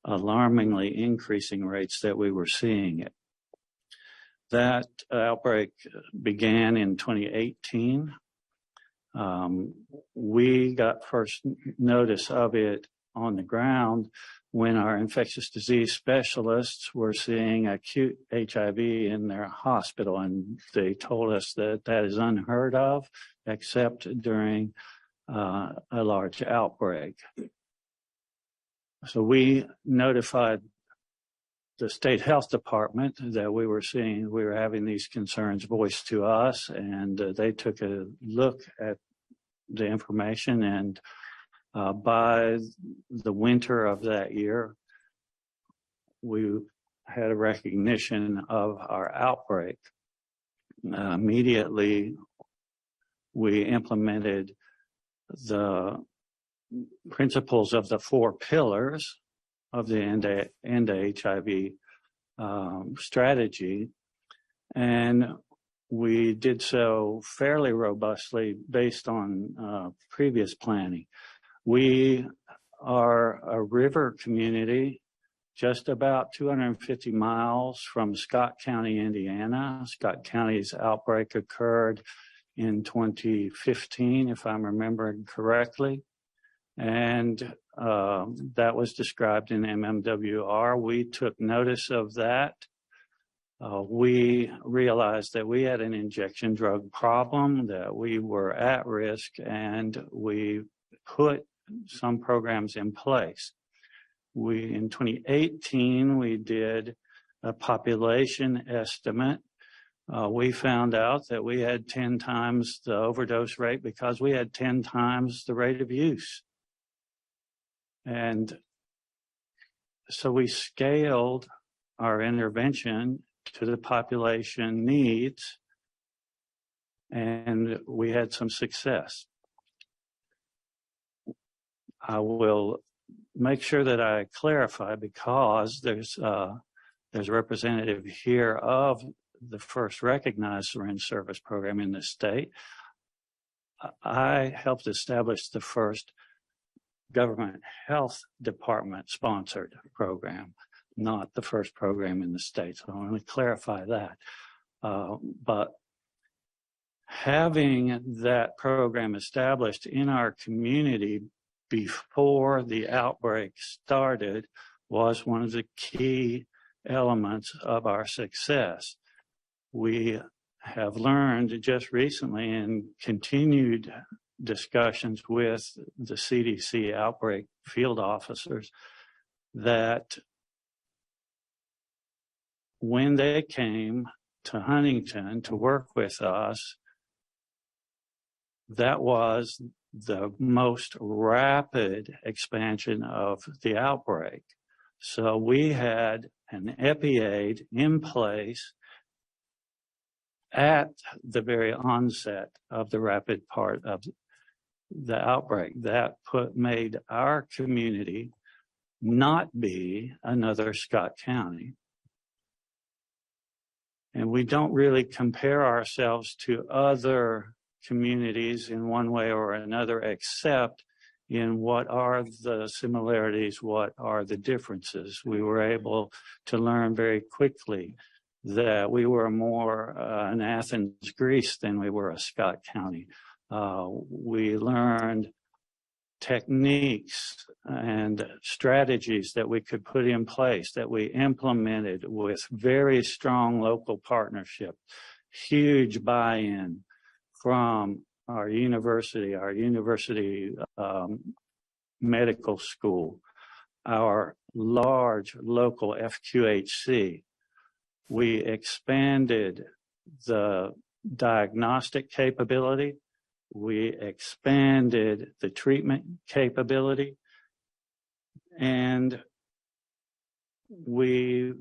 alarmingly increasing rates that we were seeing it. That outbreak began in 2018. We got first notice of it on the ground when our infectious disease specialists were seeing acute HIV in their hospital, and they told us that that is unheard of except during a large outbreak. So we notified the state health department that we were having these concerns voiced to us, and they took a look at the information, and by the winter of that year, we had a recognition of our outbreak. Immediately, we implemented the principles of the 4 pillars of the end HIV strategy, and we did so fairly robustly based on previous planning. We are a river community just about 250 miles from Scott County, Indiana. Scott County's outbreak occurred in 2015, if I'm remembering correctly. And that was described in MMWR. We took notice of that. We realized that we had an injection drug problem, that we were at risk, and we put some programs in place. In 2018, we did a population estimate. We found out that we had 10 times the overdose rate because we had 10 times the rate of use. And so we scaled our intervention to the population needs, and we had some success. I will make sure that I clarify, because there's a representative here of the first recognized syringe service program in the state. I helped establish the first government health department sponsored program, not the first program in the state. So I want to clarify that. But having that program established in our community before the outbreak started was one of the key elements of our success. We have learned just recently in continued discussions with the CDC outbreak field officers that when they came to Huntington to work with us, that was the most rapid expansion of the outbreak. So we had an EpiAid in place at the very onset of the rapid part of the outbreak. That made our community not be another Scott County. And we don't really compare ourselves to other communities in one way or another, except in what are the similarities, what are the differences. We were able to learn very quickly that we were more an Athens, Greece than we were a Scott County. We learned techniques and strategies that we could put in place, that we implemented with very strong local partnership, huge buy-in from our university medical school, our large local FQHC. We expanded the diagnostic capability. We expanded the treatment capability, and we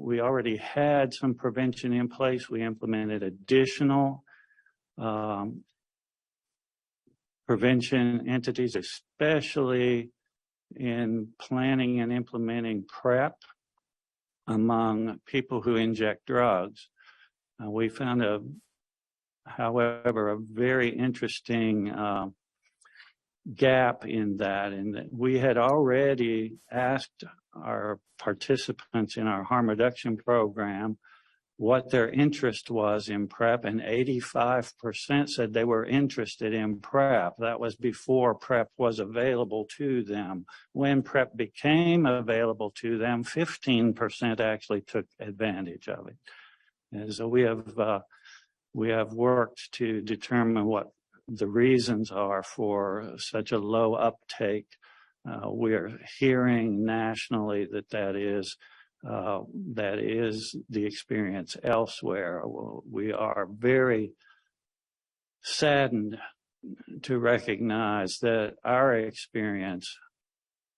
already had some prevention in place. We implemented additional prevention entities, especially in planning and implementing PrEP among people who inject drugs. We found however, a very interesting gap in that, and that we had already asked our participants in our harm reduction program what their interest was in PrEP, and 85% said they were interested in PrEP. That was before PrEP was available to them. When PrEP became available to them, 15% actually took advantage of it. And so we have worked to determine what the reasons are for such a low uptake. We're hearing nationally that is the experience elsewhere. We are very saddened to recognize that our experience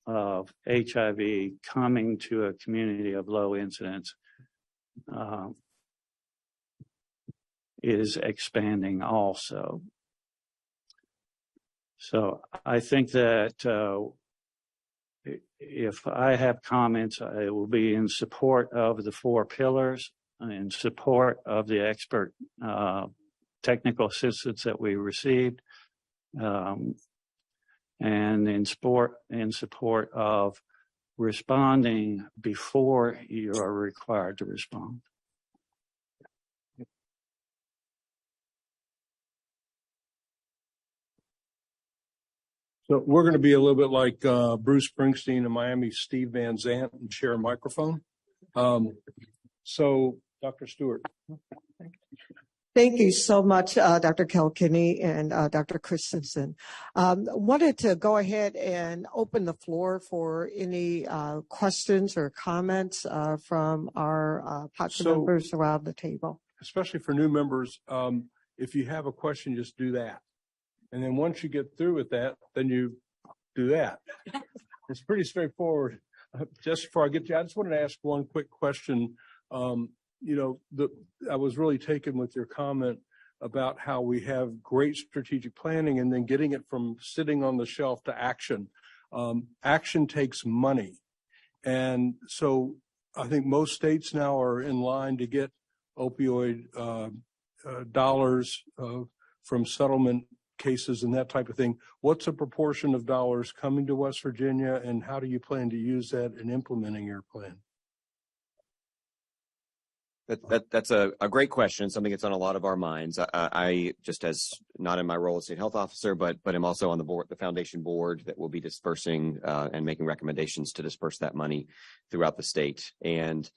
of HIV coming to a community of low incidence is expanding also. So I think that if I have comments, it will be in support of the 4 pillars, in support of the expert technical assistance that we received, and in support of responding before you are required to respond. So we're going to be a little bit like Bruce Springsteen in Miami, Steve Van Zandt, and share a microphone. So Dr. Stewart. Thank you so much, Dr. Kilkenny and Dr. Christensen. Wanted to go ahead and open the floor for any questions or comments from our PACHA members around the table. Especially for new members, if you have a question, just do that. And then once you get through with that, then you do that. It's pretty straightforward. Just before I get you, I just wanted to ask one quick question. I was really taken with your comment about how we have great strategic planning and then getting it from sitting on the shelf to action. Action takes money. And so I think most states now are in line to get opioid dollars from settlement cases and that type of thing. What's a proportion of dollars coming to West Virginia, and how do you plan to use that in implementing your plan? That's a great question, something that's on a lot of our minds. I just as not in my role as state health officer, but I'm also on the board, the foundation board that will be dispersing and making recommendations to disperse that money throughout the state. And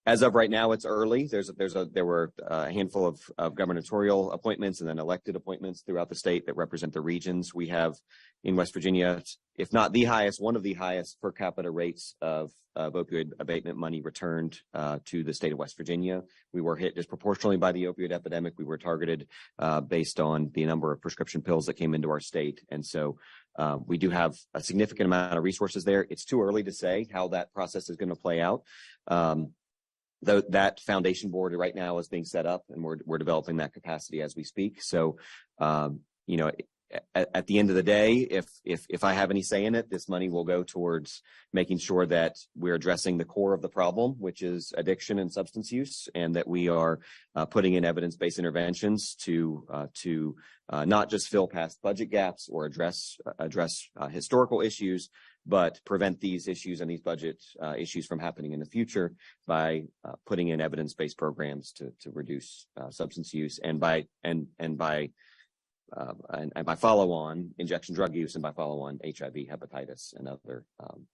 as of right now, it's early. There were a handful of gubernatorial appointments and then elected appointments throughout the state that represent the regions. We have in West Virginia, if not the highest, one of the highest per capita rates of opioid abatement money returned to the state of West Virginia. We were hit disproportionately by the opioid epidemic. We were targeted based on the number of prescription pills that came into our state. And so we do have a significant amount of resources there. It's too early to say how that process is going to play out. That foundation board right now is being set up, and we're developing that capacity as we speak. So, at the end of the day, if I have any say in it, this money will go towards making sure that we're addressing the core of the problem, which is addiction and substance use, and that we are putting in evidence-based interventions to not just fill past budget gaps or address historical issues, but prevent these issues and these budget issues from happening in the future by putting in evidence-based programs to reduce substance use and by follow on injection drug use and by follow on HIV, hepatitis, and other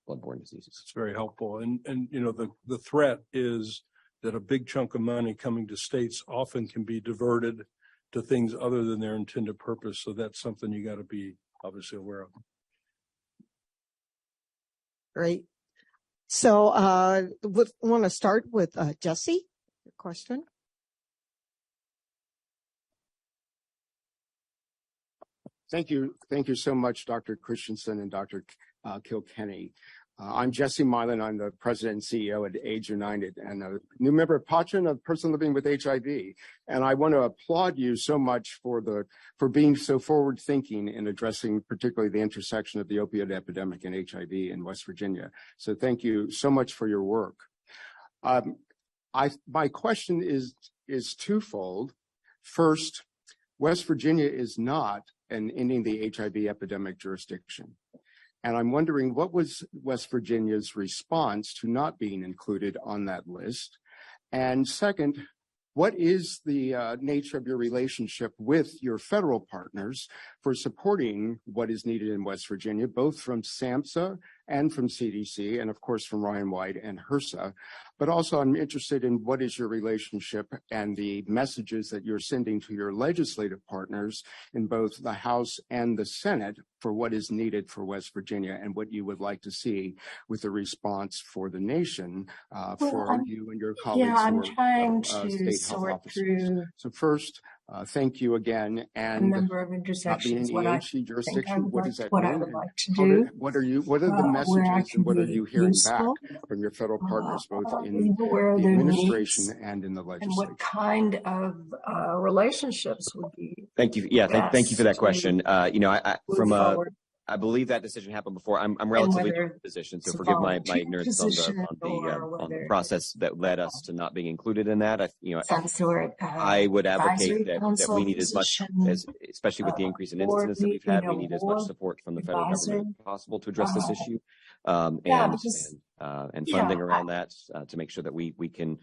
bloodborne diseases. It's very helpful. And the threat is that a big chunk of money coming to states often can be diverted to things other than their intended purpose. So that's something you got to be obviously aware of. Great. So want to start with Jesse, your question. Thank you. Thank you so much, Dr. Christensen and Dr. Kilkenny. I'm Jesse Mylan. I'm the president and CEO at AIDS United and a new member of PACHA and a person living with HIV. And I want to applaud you so much for being so forward thinking in addressing particularly the intersection of the opioid epidemic and HIV in West Virginia. So thank you so much for your work. My question is twofold. First, West Virginia is not an ending the HIV epidemic jurisdiction. And I'm wondering, what was West Virginia's response to not being included on that list? And second, what is the nature of your relationship with your federal partners for supporting what is needed in West Virginia, both from SAMHSA and from CDC, and of course from Ryan White and HRSA? But also I'm interested in what is your relationship and the messages that you're sending to your legislative partners in both the House and the Senate for what is needed for West Virginia and what you would like to see with the response for the nation for you and your colleagues. Yeah, I'm who are, trying to state health sort officers. through. So first, thank you again. And a number of being intersections. in What I EHC jurisdiction, think what does that what mean? I would like to do. What are the where I messages can and what are be you hearing useful, back from your federal partners, both in where the their administration needs and in the and legislature? what kind of relationships would be Thank you. Yeah, thank you for that best question. move forward? I believe that decision happened before. I'm relatively new to the position, so forgive my ignorance on the process that led us to not being included in that. I would advocate that we need as much as, especially with the increase in incidents that we've had, we need as much support from the federal government as possible to address this issue, and funding around that to make sure that we can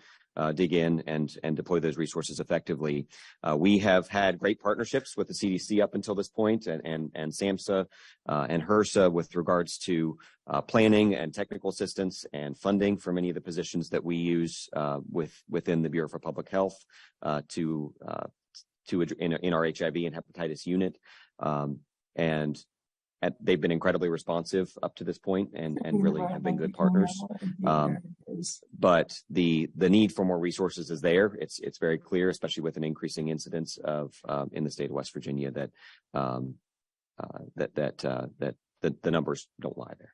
dig in and deploy those resources effectively. We have had great partnerships with the CDC up until this point, and SAMHSA and HRSA with regards to planning and technical assistance and funding for many of the positions that we use within the Bureau for Public Health in our HIV and hepatitis unit. And they've been incredibly responsive up to this point and really have been good partners. But the need for more resources is there. It's very clear, especially with an increasing incidence of in the state of West Virginia, that the numbers don't lie there.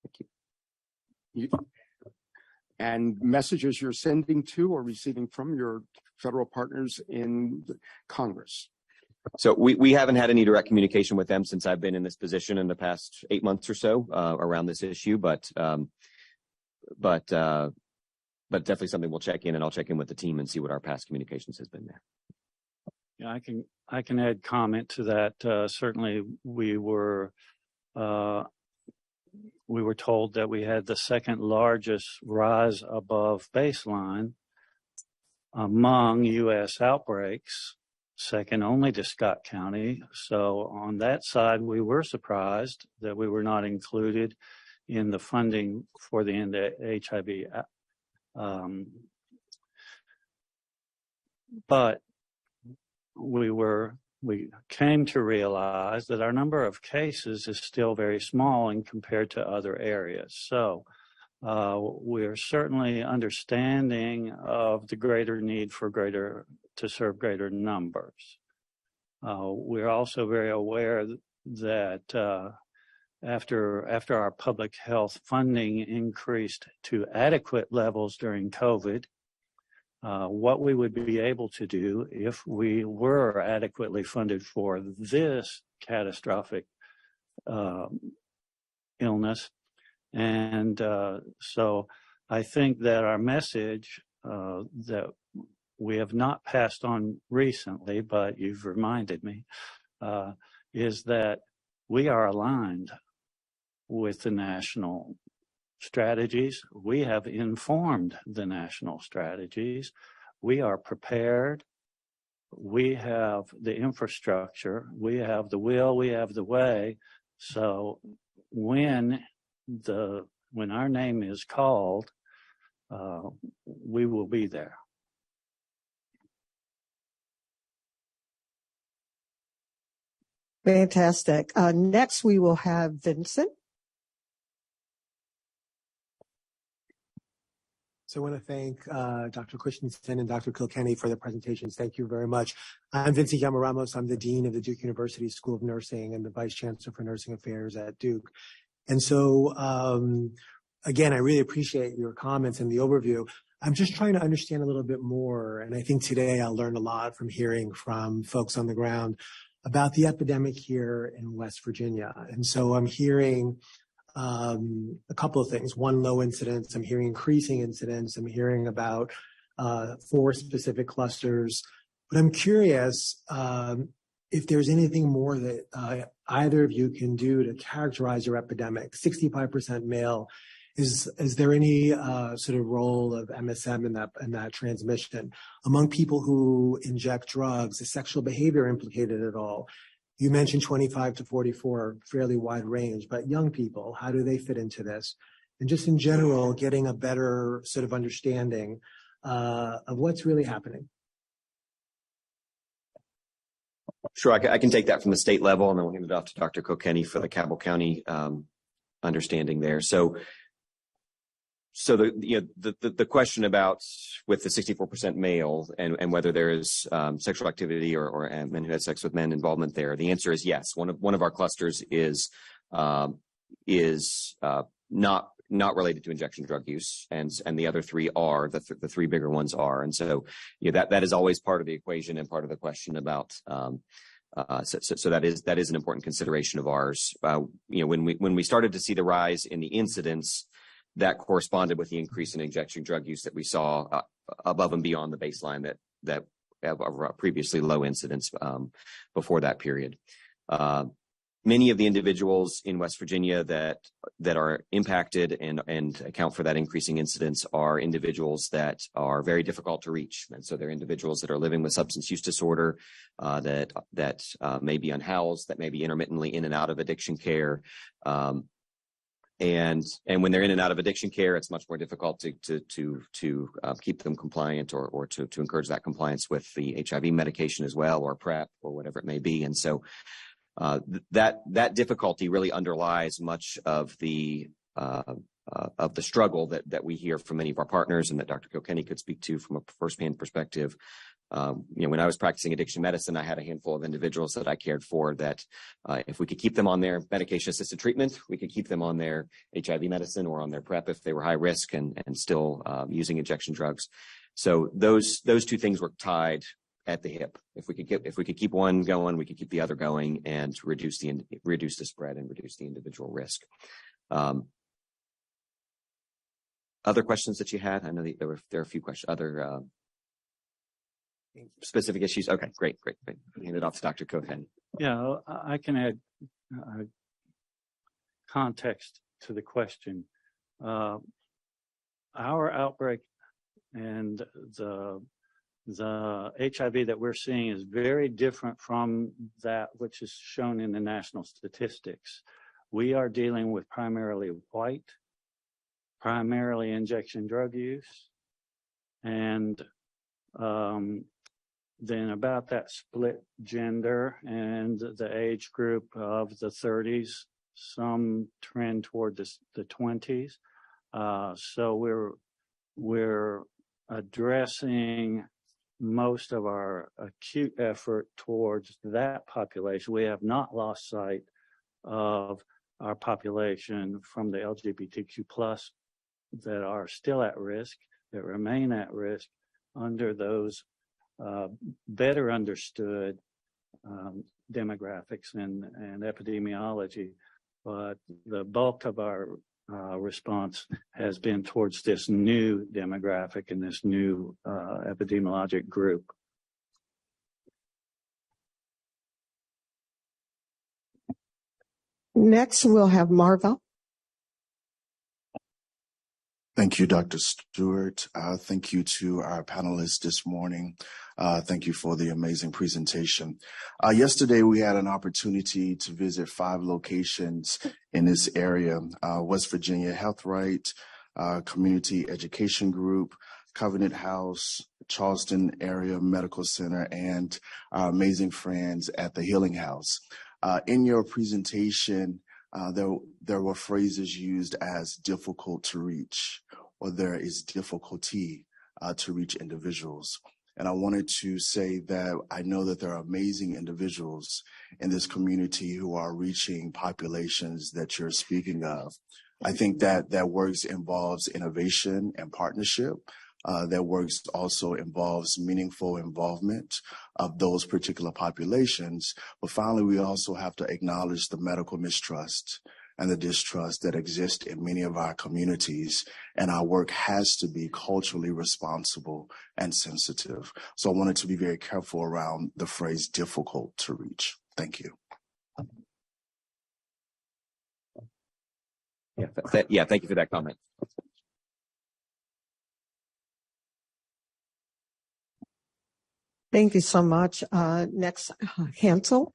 Thank you. And messages you're sending to or receiving from your federal partners in Congress? So we haven't had any direct communication with them since I've been in this position in the past 8 months or so around this issue, but definitely something we'll check in, and I'll check in with the team and see what our past communications has been there. Yeah, I can add comment to that. Certainly, we were told that we had the second largest rise above baseline among U.S. outbreaks, second only to Scott County. So on that side, we were surprised that we were not included in the funding for the end of HIV. But we came to realize that our number of cases is still very small in compared to other areas. So we're certainly understanding of the greater need for to serve greater numbers. We're also very aware that after our public health funding increased to adequate levels during COVID, what we would be able to do if we were adequately funded for this catastrophic illness. And so I think that our message that we have not passed on recently, but you've reminded me, is that we are aligned with the national strategies. We have informed the national strategies. We are prepared. We have the infrastructure. We have the will. We have the way. So when our name is called, we will be there. Fantastic. Next, we will have Vincent. So I want to thank Dr. Christensen and Dr. Kilkenny for the presentations. Thank you very much. I'm Vincent Yamaramos. I'm the Dean of the Duke University School of Nursing and the Vice Chancellor for Nursing Affairs at Duke. And so, again, I really appreciate your comments and the overview. I'm just trying to understand a little bit more. And I think today I'll learn a lot from hearing from folks on the ground about the epidemic here in West Virginia. And so I'm hearing a couple of things. One, low incidence. I'm hearing increasing incidence. I'm hearing about 4 specific clusters. But I'm curious if there's anything more that either of you can do to characterize your epidemic. 65% male. Is there any sort of role of MSM in that transmission? Among people who inject drugs, is sexual behavior implicated at all? You mentioned 25 to 44, fairly wide range, but young people, how do they fit into this? And just in general, getting a better sort of understanding of what's really happening. Sure, I can take that from the state level, and then we'll hand it off to Dr. Kilkenny for the Cabell County understanding there. So the question about with the 64% male and whether there is sexual activity or men who had sex with men involvement there, the answer is yes. One of our clusters is not related to injection drug use, and the other 3 are the 3 bigger ones are, and so that is always part of the equation and part of the question about. So that is an important consideration of ours. When we started to see the rise in the incidence, that corresponded with the increase in injection drug use that we saw above and beyond the baseline that previously low incidence before that period. Many of the individuals in West Virginia that are impacted and account for that increasing incidence are individuals that are very difficult to reach. And so they're individuals that are living with substance use disorder, that may be unhoused, that may be intermittently in and out of addiction care. And when they're in and out of addiction care, it's much more difficult to keep them compliant or to encourage that compliance with the HIV medication as well, or PrEP, or whatever it may be. And so that difficulty really underlies much of the struggle that we hear from many of our partners, and that Dr. Kilkenny could speak to from a firsthand perspective. When I was practicing addiction medicine, I had a handful of individuals that I cared for that if we could keep them on their medication-assisted treatment, we could keep them on their HIV medicine or on their PrEP if they were high risk and still using injection drugs. So those two things were tied at the hip. If we could keep one going, we could keep the other going and reduce the spread and reduce the individual risk. Other questions that you had? I know there are a few questions. Other specific issues? Okay, great. Hand it off to Dr. Kilkenny. Yeah, I can add context to the question. Our outbreak and the HIV that we're seeing is very different from that which is shown in the national statistics. We are dealing with primarily white, primarily injection drug use, and then about that split gender and the age group of the 30s, some trend toward the 20s. So we're addressing most of our acute effort towards that population. We have not lost sight of our population from the LGBTQ plus that are still at risk, that remain at risk under those better understood demographics and epidemiology. But the bulk of our response has been towards this new demographic and this new epidemiologic group. Next, we'll have Marva. Thank you, Dr. Stewart. Thank you to our panelists this morning. Thank you for the amazing presentation. Yesterday, we had an opportunity to visit 5 locations in this area: West Virginia Health Right, Community Education Group, Covenant House, Charleston Area Medical Center, and our amazing friends at the Healing House. In your presentation, there were phrases used as difficult to reach, or there is difficulty to reach individuals. And I wanted to say that I know that there are amazing individuals in this community who are reaching populations that you're speaking of. I think that work involves innovation and partnership. That work also involves meaningful involvement of those particular populations. But finally, we also have to acknowledge the medical mistrust and the distrust that exist in many of our communities. And our work has to be culturally responsible and sensitive. So I wanted to be very careful around the phrase difficult to reach. Thank you. Yeah, thank you for that comment. Thank you so much. Next, Hansel.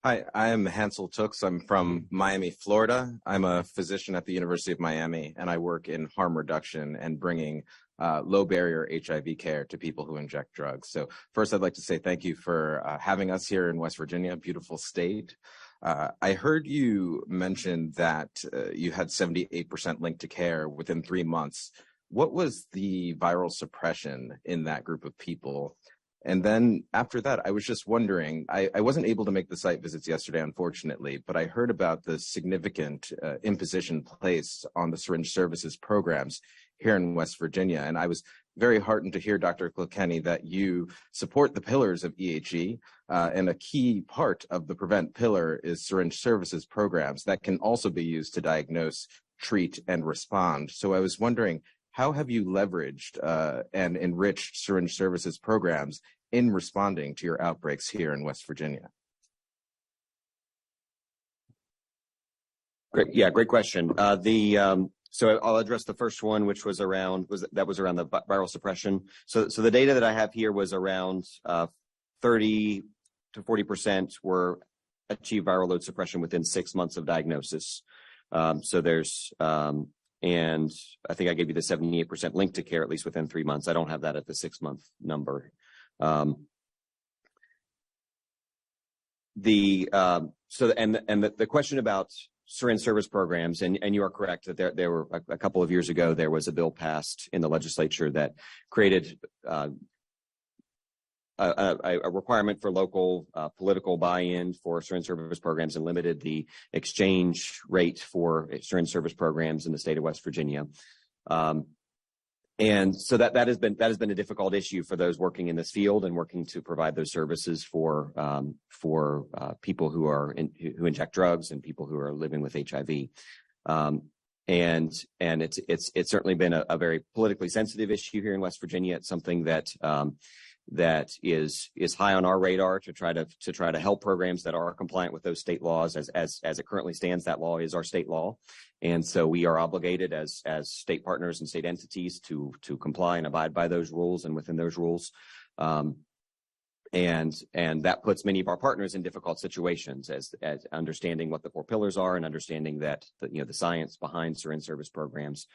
Hi, I am Hansel Tooks. I'm from Miami, Florida. I'm a physician at the University of Miami, and I work in harm reduction and bringing low barrier HIV care to people who inject drugs. So first, I'd like to say thank you for having us here in West Virginia, beautiful state. I heard you mention that you had 78% linked to care within 3 months. What was the viral suppression in that group of people? And then after that, I was just wondering, I wasn't able to make the site visits yesterday, unfortunately, but I heard about the significant imposition placed on the syringe services programs here in West Virginia. And I was very heartened to hear, Dr. Kilkenny, that you support the pillars of EHE, and a key part of the PREVENT pillar is syringe services programs that can also be used to diagnose, treat, and respond. So I was wondering, how have you leveraged and enriched syringe services programs in responding to your outbreaks here in West Virginia? Great. Yeah, great question. So I'll address the first one, which was around the viral suppression. So the data that I have here was around 30 to 40% were achieved viral load suppression within 6 months of diagnosis. So there's and I think I gave you the 78% link to care at least within 3 months. I don't have that at the 6-month number. The question about syringe service programs, and you are correct that there were a couple of years ago, there was a bill passed in the legislature that created a requirement for local political buy-in for syringe service programs and limited the exchange rate for syringe service programs in the state of West Virginia. And so that has been a difficult issue for those working in this field and working to provide those services for people who inject drugs and people who are living with HIV. And it's certainly been a very politically sensitive issue here in West Virginia. It's something that is high on our radar to try to help programs that are compliant with those state laws. As it currently stands, that law is our state law, and so we are obligated as state partners and state entities to comply and abide by those rules and within those rules. And that puts many of our partners in difficult situations as understanding what the 4 pillars are and understanding that the science behind syringe service programs.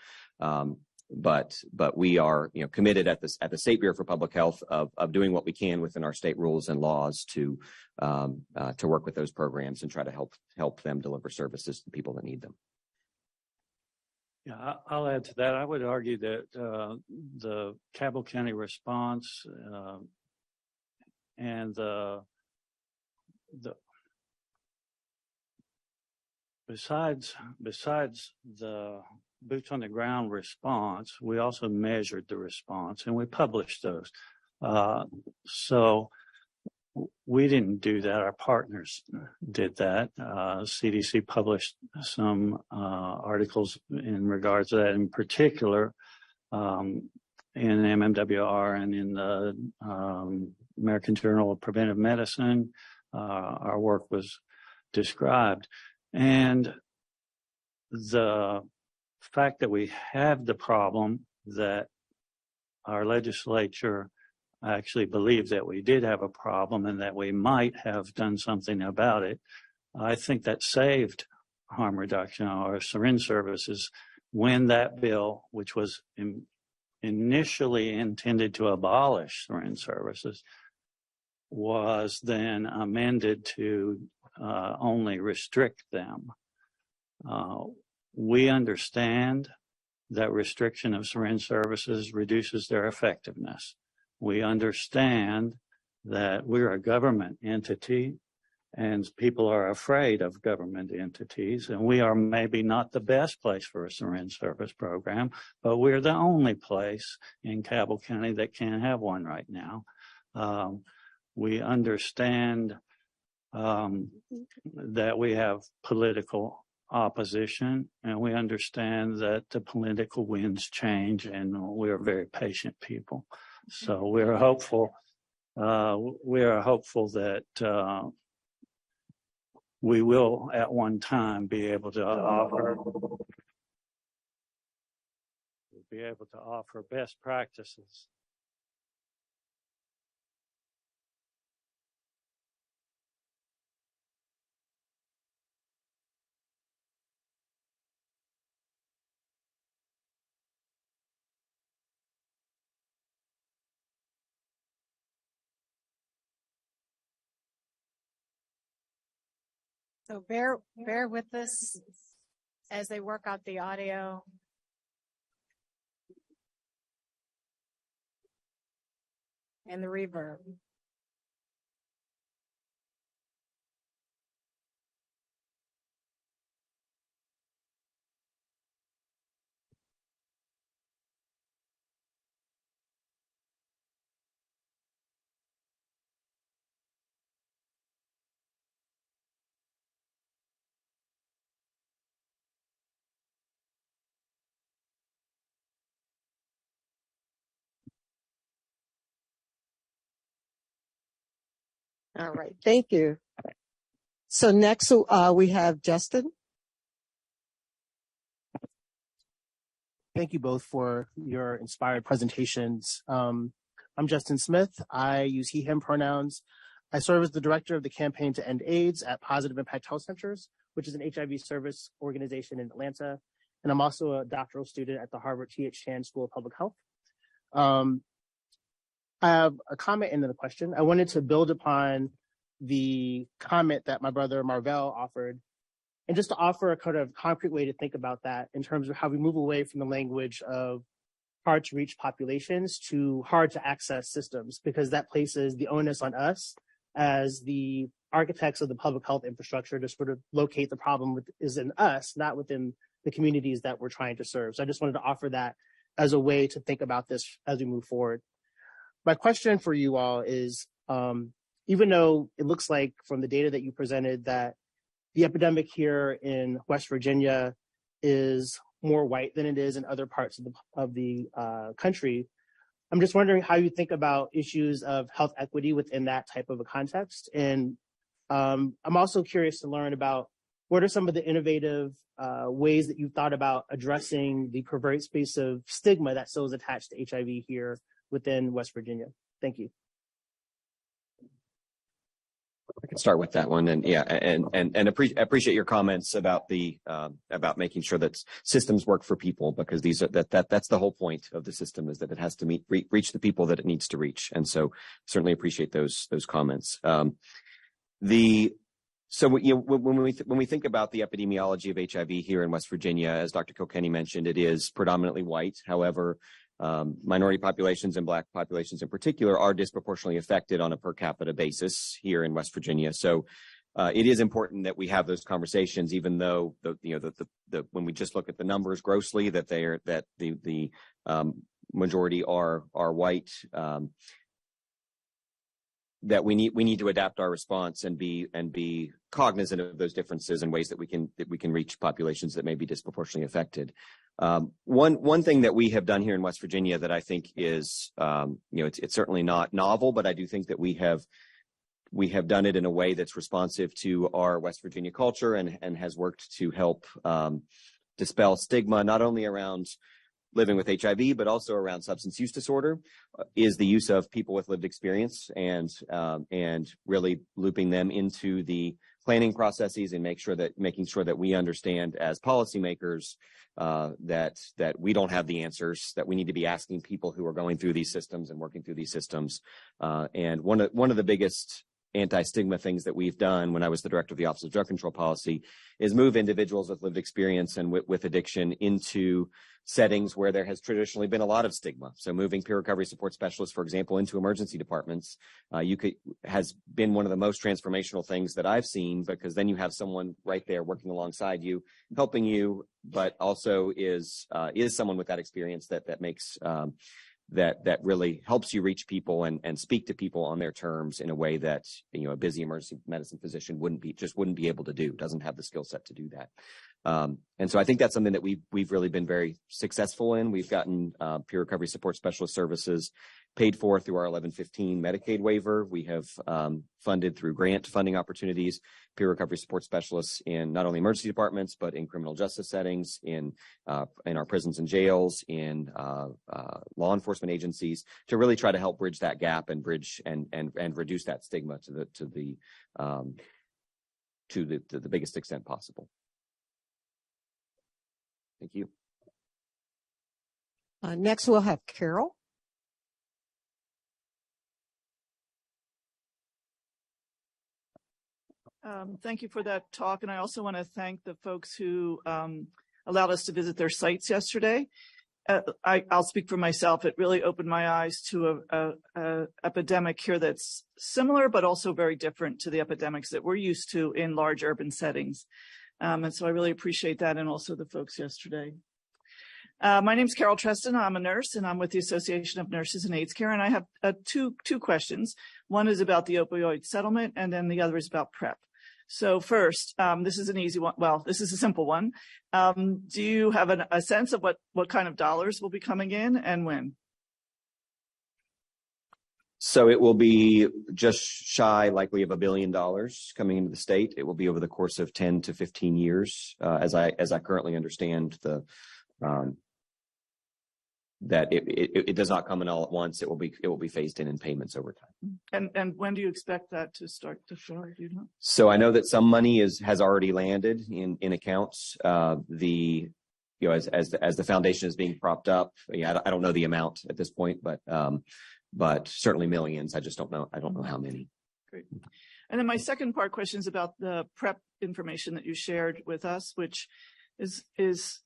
But we are committed at the State Bureau for Public Health of doing what we can within our state rules and laws to work with those programs and try to help them deliver services to the people that need them. Yeah, I'll add to that. I would argue that the Cabell County response and the besides the boots on the ground response, we also measured the response and we published those. So we didn't do that. Our partners did that. CDC published some articles in regards to that, in particular in MMWR and in the American Journal of Preventive Medicine. Our work was described. And the fact that we have the problem that our legislature actually believed that we did have a problem and that we might have done something about it, I think that saved harm reduction or syringe services when that bill, which was initially intended to abolish syringe services, was then amended to only restrict them. We understand that restriction of syringe services reduces their effectiveness. We understand that we're a government entity and people are afraid of government entities, and we are maybe not the best place for a syringe service program, but we're the only place in Cabell County that can have one right now. We understand that we have political opposition, and we understand that the political winds change, and we're very patient people. So we're hopeful. We are hopeful that we will, at one time, be able to offer best practices. So bear with us as they work out the audio. And the reverb. All right, thank you. So next we have Justin. Thank you both for your inspired presentations. I'm Justin Smith. I use he, him pronouns. I serve as the director of the Campaign to End AIDS at Positive Impact Health Centers, which is an HIV service organization in Atlanta. And I'm also a doctoral student at the Harvard T.H. Chan School of Public Health. I have a comment and then a question. I wanted to build upon the comment that my brother Marvell offered, and just to offer a kind of concrete way to think about that in terms of how we move away from the language of hard to reach populations to hard to access systems, because that places the onus on us as the architects of the public health infrastructure to sort of locate the problem is in us, not within the communities that we're trying to serve. So I just wanted to offer that as a way to think about this as we move forward. My question for you all is, even though it looks like from the data that you presented that the epidemic here in West Virginia is more white than it is in other parts of the country, I'm just wondering how you think about issues of health equity within that type of a context. And I'm also curious to learn about what are some of the innovative ways that you've thought about addressing the pervasive space of stigma that still is attached to HIV here within West Virginia. Thank you. I can start with that one, and yeah, and appreciate your comments about the about making sure that systems work for people, because these are that's the whole point of the system, is that it has to reach the people that it needs to reach, and so certainly appreciate those comments. So when we think about the epidemiology of HIV here in West Virginia, as Dr. Kilkenny mentioned, it is predominantly white. However, minority populations and Black populations in particular are disproportionately affected on a per capita basis here in West Virginia. So it is important that we have those conversations, even though when we just look at the numbers grossly, that the majority are white. That we need to adapt our response and be cognizant of those differences in ways that we can reach populations that may be disproportionately affected. One thing that we have done here in West Virginia that I think is it's certainly not novel, but I do think that we have done it in a way that's responsive to our West Virginia culture and has worked to help dispel stigma, not only around living with HIV, but also around substance use disorder, is the use of people with lived experience and really looping them into the planning processes and making sure that we understand as policymakers that we don't have the answers, that we need to be asking people who are going through these systems and working through these systems. And one of the biggest anti-stigma things that we've done when I was the director of the Office of Drug Control Policy is move individuals with lived experience and with addiction into settings where there has traditionally been a lot of stigma. So moving peer recovery support specialists, for example, into emergency departments, has been one of the most transformational things that I've seen, because then you have someone right there working alongside you, helping you, but also is someone with that experience that makes that really helps you reach people and speak to people on their terms in a way that a busy emergency medicine physician wouldn't be able to do, doesn't have the skill set to do that. And so I think that's something that we've really been very successful in. We've gotten peer recovery support specialist services paid for through our 1115 Medicaid waiver. We have funded through grant funding opportunities peer recovery support specialists in not only emergency departments, but in criminal justice settings, in our prisons and jails, in law enforcement agencies, to really try to help bridge that gap and reduce that stigma to the biggest extent possible. Thank you. Next, we'll have Carol. Thank you for that talk. And I also want to thank the folks who allowed us to visit their sites yesterday. I'll speak for myself. It really opened my eyes to a epidemic here that's similar, but also very different to the epidemics that we're used to in large urban settings. And so I really appreciate that, and also the folks yesterday. My name is Carol Treston. I'm a nurse, and I'm with the Association of Nurses in AIDS Care. And I have two questions. One is about the opioid settlement, and then the other is about PrEP. So first, this is an easy one. Well, this is a simple one. Do you have a sense of what kind of dollars will be coming in and when? So it will be just shy, likely, of $1 billion coming into the state. It will be over the course of 10 to 15 years, as I currently understand that it does not come in all at once. It will be phased in payments over time. And when do you expect that to start to show? Do you know? So I know that some money has already landed in accounts. As the foundation is being propped up, I don't know the amount at this point, but certainly millions. I just don't know. I don't know how many. Great. And then my second part question is about the PrEP information that you shared with us, which is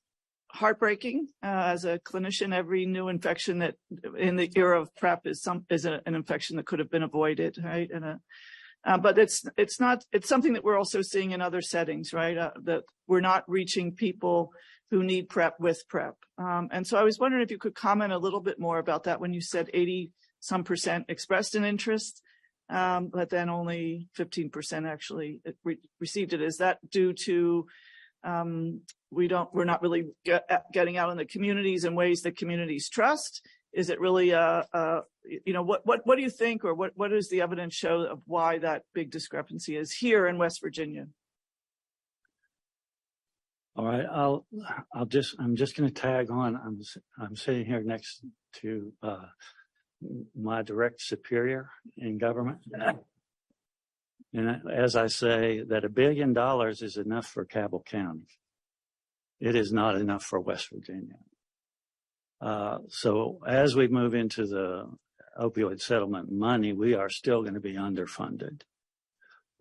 heartbreaking. As a clinician, every new infection that in the era of PrEP is an infection that could have been avoided, right? But it's something that we're also seeing in other settings, right? That we're not reaching people who need PrEP with PrEP. And so I was wondering if you could comment a little bit more about that when you said 80% expressed an interest, but then only 15% actually received it. Is that due to we're not really getting out in the communities in ways that communities trust? Is it really what do you think, or what does the evidence show of why that big discrepancy is here in West Virginia? All right, I'm just going to tag on. I'm sitting here next to my direct superior in government. And as I say, that $1 billion is enough for Cabell County. It is not enough for West Virginia. So as we move into the opioid settlement money, we are still going to be underfunded.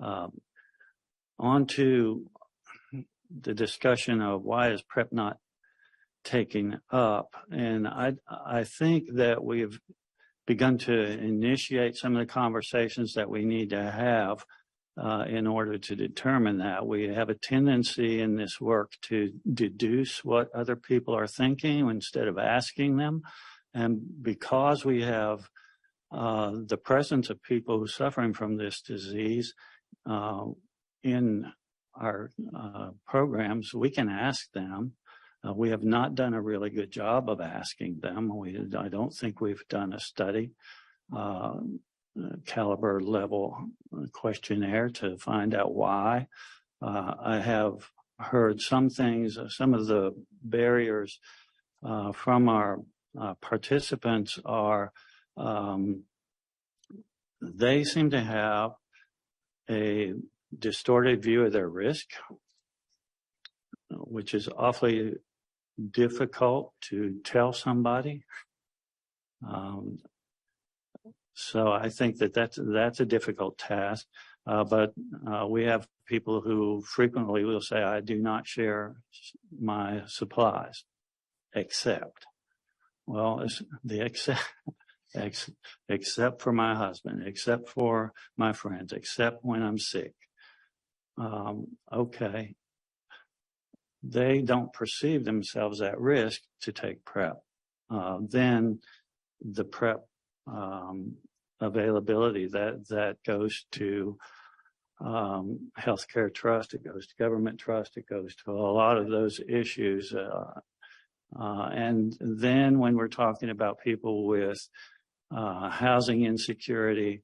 On to the discussion of why is PrEP not taking up. And I think that we've begun to initiate some of the conversations that we need to have in order to determine that. We have a tendency in this work to deduce what other people are thinking instead of asking them. And because we have the presence of people who are suffering from this disease in our programs, we can ask them. We have not done a really good job of asking them. I don't think we've done a study caliber level questionnaire to find out why. I have heard some things, some of the barriers from our participants are they seem to have a distorted view of their risk, which is awfully difficult to tell somebody. So I think that's a difficult task. But we have people who frequently will say, I do not share my supplies, except except for my husband, except for my friends, except when I'm sick. Okay. They don't perceive themselves at risk to take PrEP. Then the PrEP availability that goes to healthcare trust, it goes to government trust, it goes to a lot of those issues. And then when we're talking about people with housing insecurity,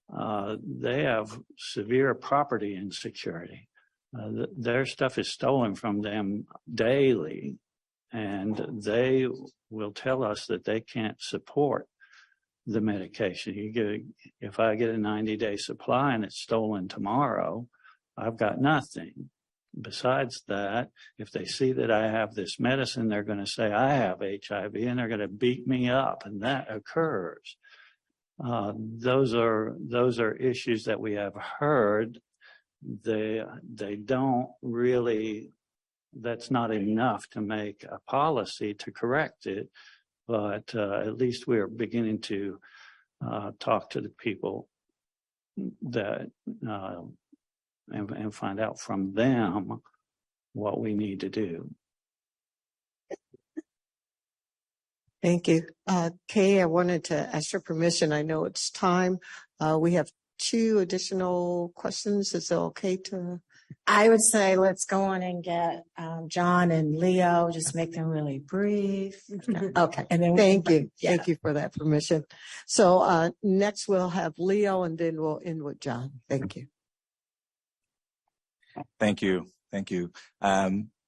they have severe property insecurity. Their stuff is stolen from them daily, and they will tell us that they can't support the medication. If I get a 90-day supply and it's stolen tomorrow, I've got nothing. Besides that, if they see that I have this medicine, they're going to say I have HIV, and they're going to beat me up, and that occurs. Those are issues that we have heard. They don't really, that's not enough to make a policy to correct it, but at least we're beginning to talk to the people that and find out from them what we need to do. Thank you. Kay, I wanted to ask your permission. I know it's time. We have 2 additional questions. Is it okay to I would say let's go on and get John and Leo, just make them really brief. Okay. And then Thank you. Yeah. Thank you for that permission. So next we'll have Leo and then we'll end with John. Thank you. Thank you. Thank you.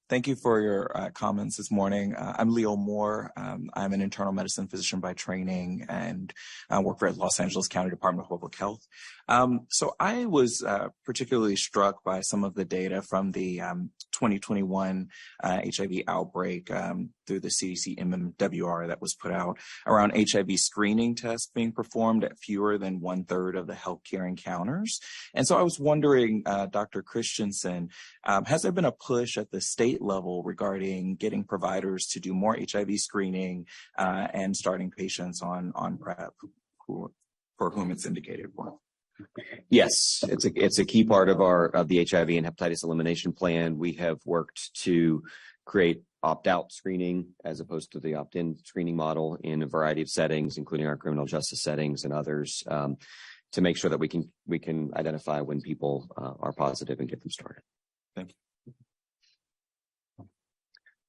Thank you for your comments this morning. I'm Leo Moore. I'm an internal medicine physician by training and work for the Los Angeles County Department of Public Health. So I was particularly struck by some of the data from the 2021 HIV outbreak through the CDC MMWR that was put out around HIV screening tests being performed at fewer than 1/3 of the healthcare encounters. And so I was wondering, Dr. Christensen, has there been a push at the state level regarding getting providers to do more HIV screening and starting patients on PrEP for whom it's indicated for? Yes, it's a key part of the HIV and hepatitis elimination plan. We have worked to create opt-out screening as opposed to the opt-in screening model in a variety of settings, including our criminal justice settings and others, to make sure that we can identify when people are positive and get them started. Thank you.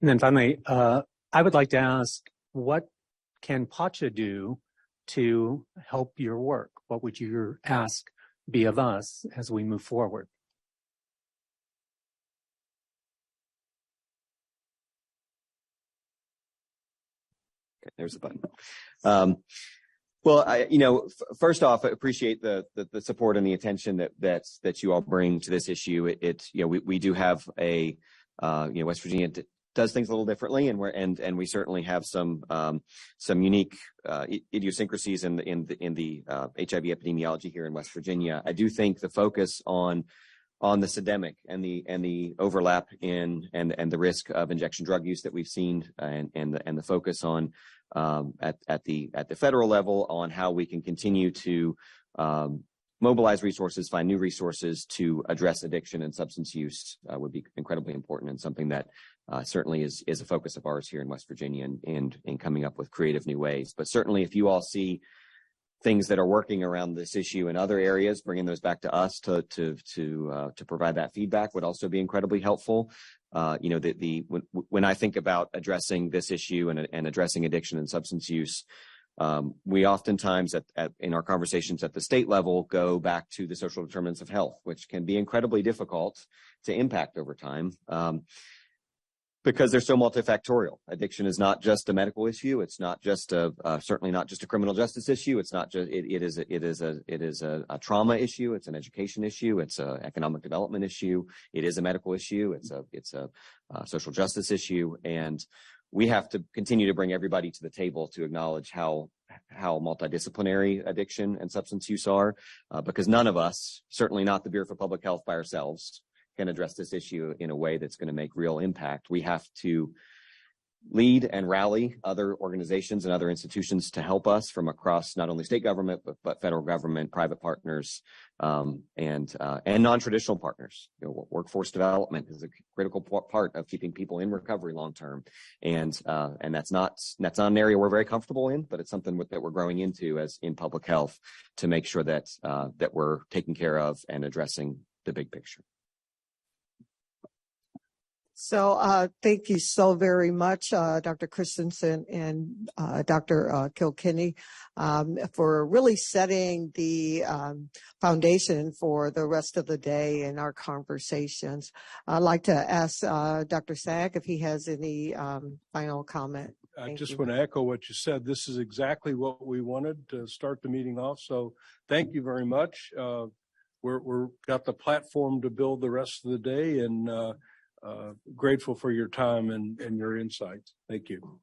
And then finally, I would like to ask, what can PACHA do to help your work? What would your ask be of us as we move forward? Okay, there's the button. Well, first off, I appreciate the support and the attention that you all bring to this issue. We do have a West Virginia does things a little differently, and we certainly have some unique idiosyncrasies in the HIV epidemiology here in West Virginia. I do think the focus on the syndemic and the overlap in and the risk of injection drug use that we've seen, and the focus on at the federal level on how we can continue to mobilize resources, find new resources to address addiction and substance use would be incredibly important, and something that certainly is a focus of ours here in West Virginia, and in coming up with creative new ways. But certainly, if you all see things that are working around this issue in other areas, bringing those back to us to provide that feedback would also be incredibly helpful. When I think about addressing this issue and addressing addiction and substance use, we oftentimes in our conversations at the state level go back to the social determinants of health, which can be incredibly difficult to impact over time. Because they're so multifactorial. Addiction is not just a medical issue. It's not just certainly not just a criminal justice issue. It's not just, it is a trauma issue. It's an education issue. It's an economic development issue. It is a medical issue. It's a social justice issue. And we have to continue to bring everybody to the table to acknowledge how multidisciplinary addiction and substance use are, because none of us, certainly not the Bureau for Public Health by ourselves, can address this issue in a way that's going to make real impact. We have to lead and rally other organizations and other institutions to help us from across not only state government, but federal government, private partners, and non-traditional partners. Workforce development is a critical part of keeping people in recovery long term, and that's not an area we're very comfortable in, but it's something that we're growing into as in public health to make sure that we're taking care of and addressing the big picture. So thank you so very much, Dr. Christensen and Dr. Kilkenny, for really setting the foundation for the rest of the day in our conversations. I'd like to ask Dr. Sag if he has any final comment. I just want to echo what you said. This is exactly what we wanted to start the meeting off. So thank you very much. We're got the platform to build the rest of the day, and grateful for your time and your insights. Thank you.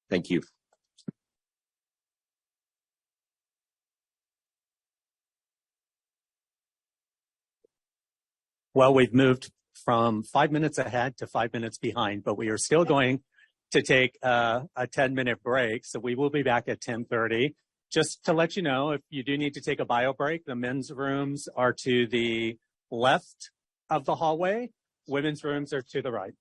Thank you. Well, we've moved from 5 minutes ahead to 5 minutes behind, but we are still going to take a 10-minute break. So we will be back at 10:30. Just to let you know, if you do need to take a bio break, the men's rooms are to the left of the hallway. Women's rooms are to the right.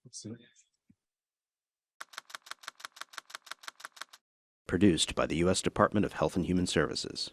Produced by the U.S. Department of Health and Human Services.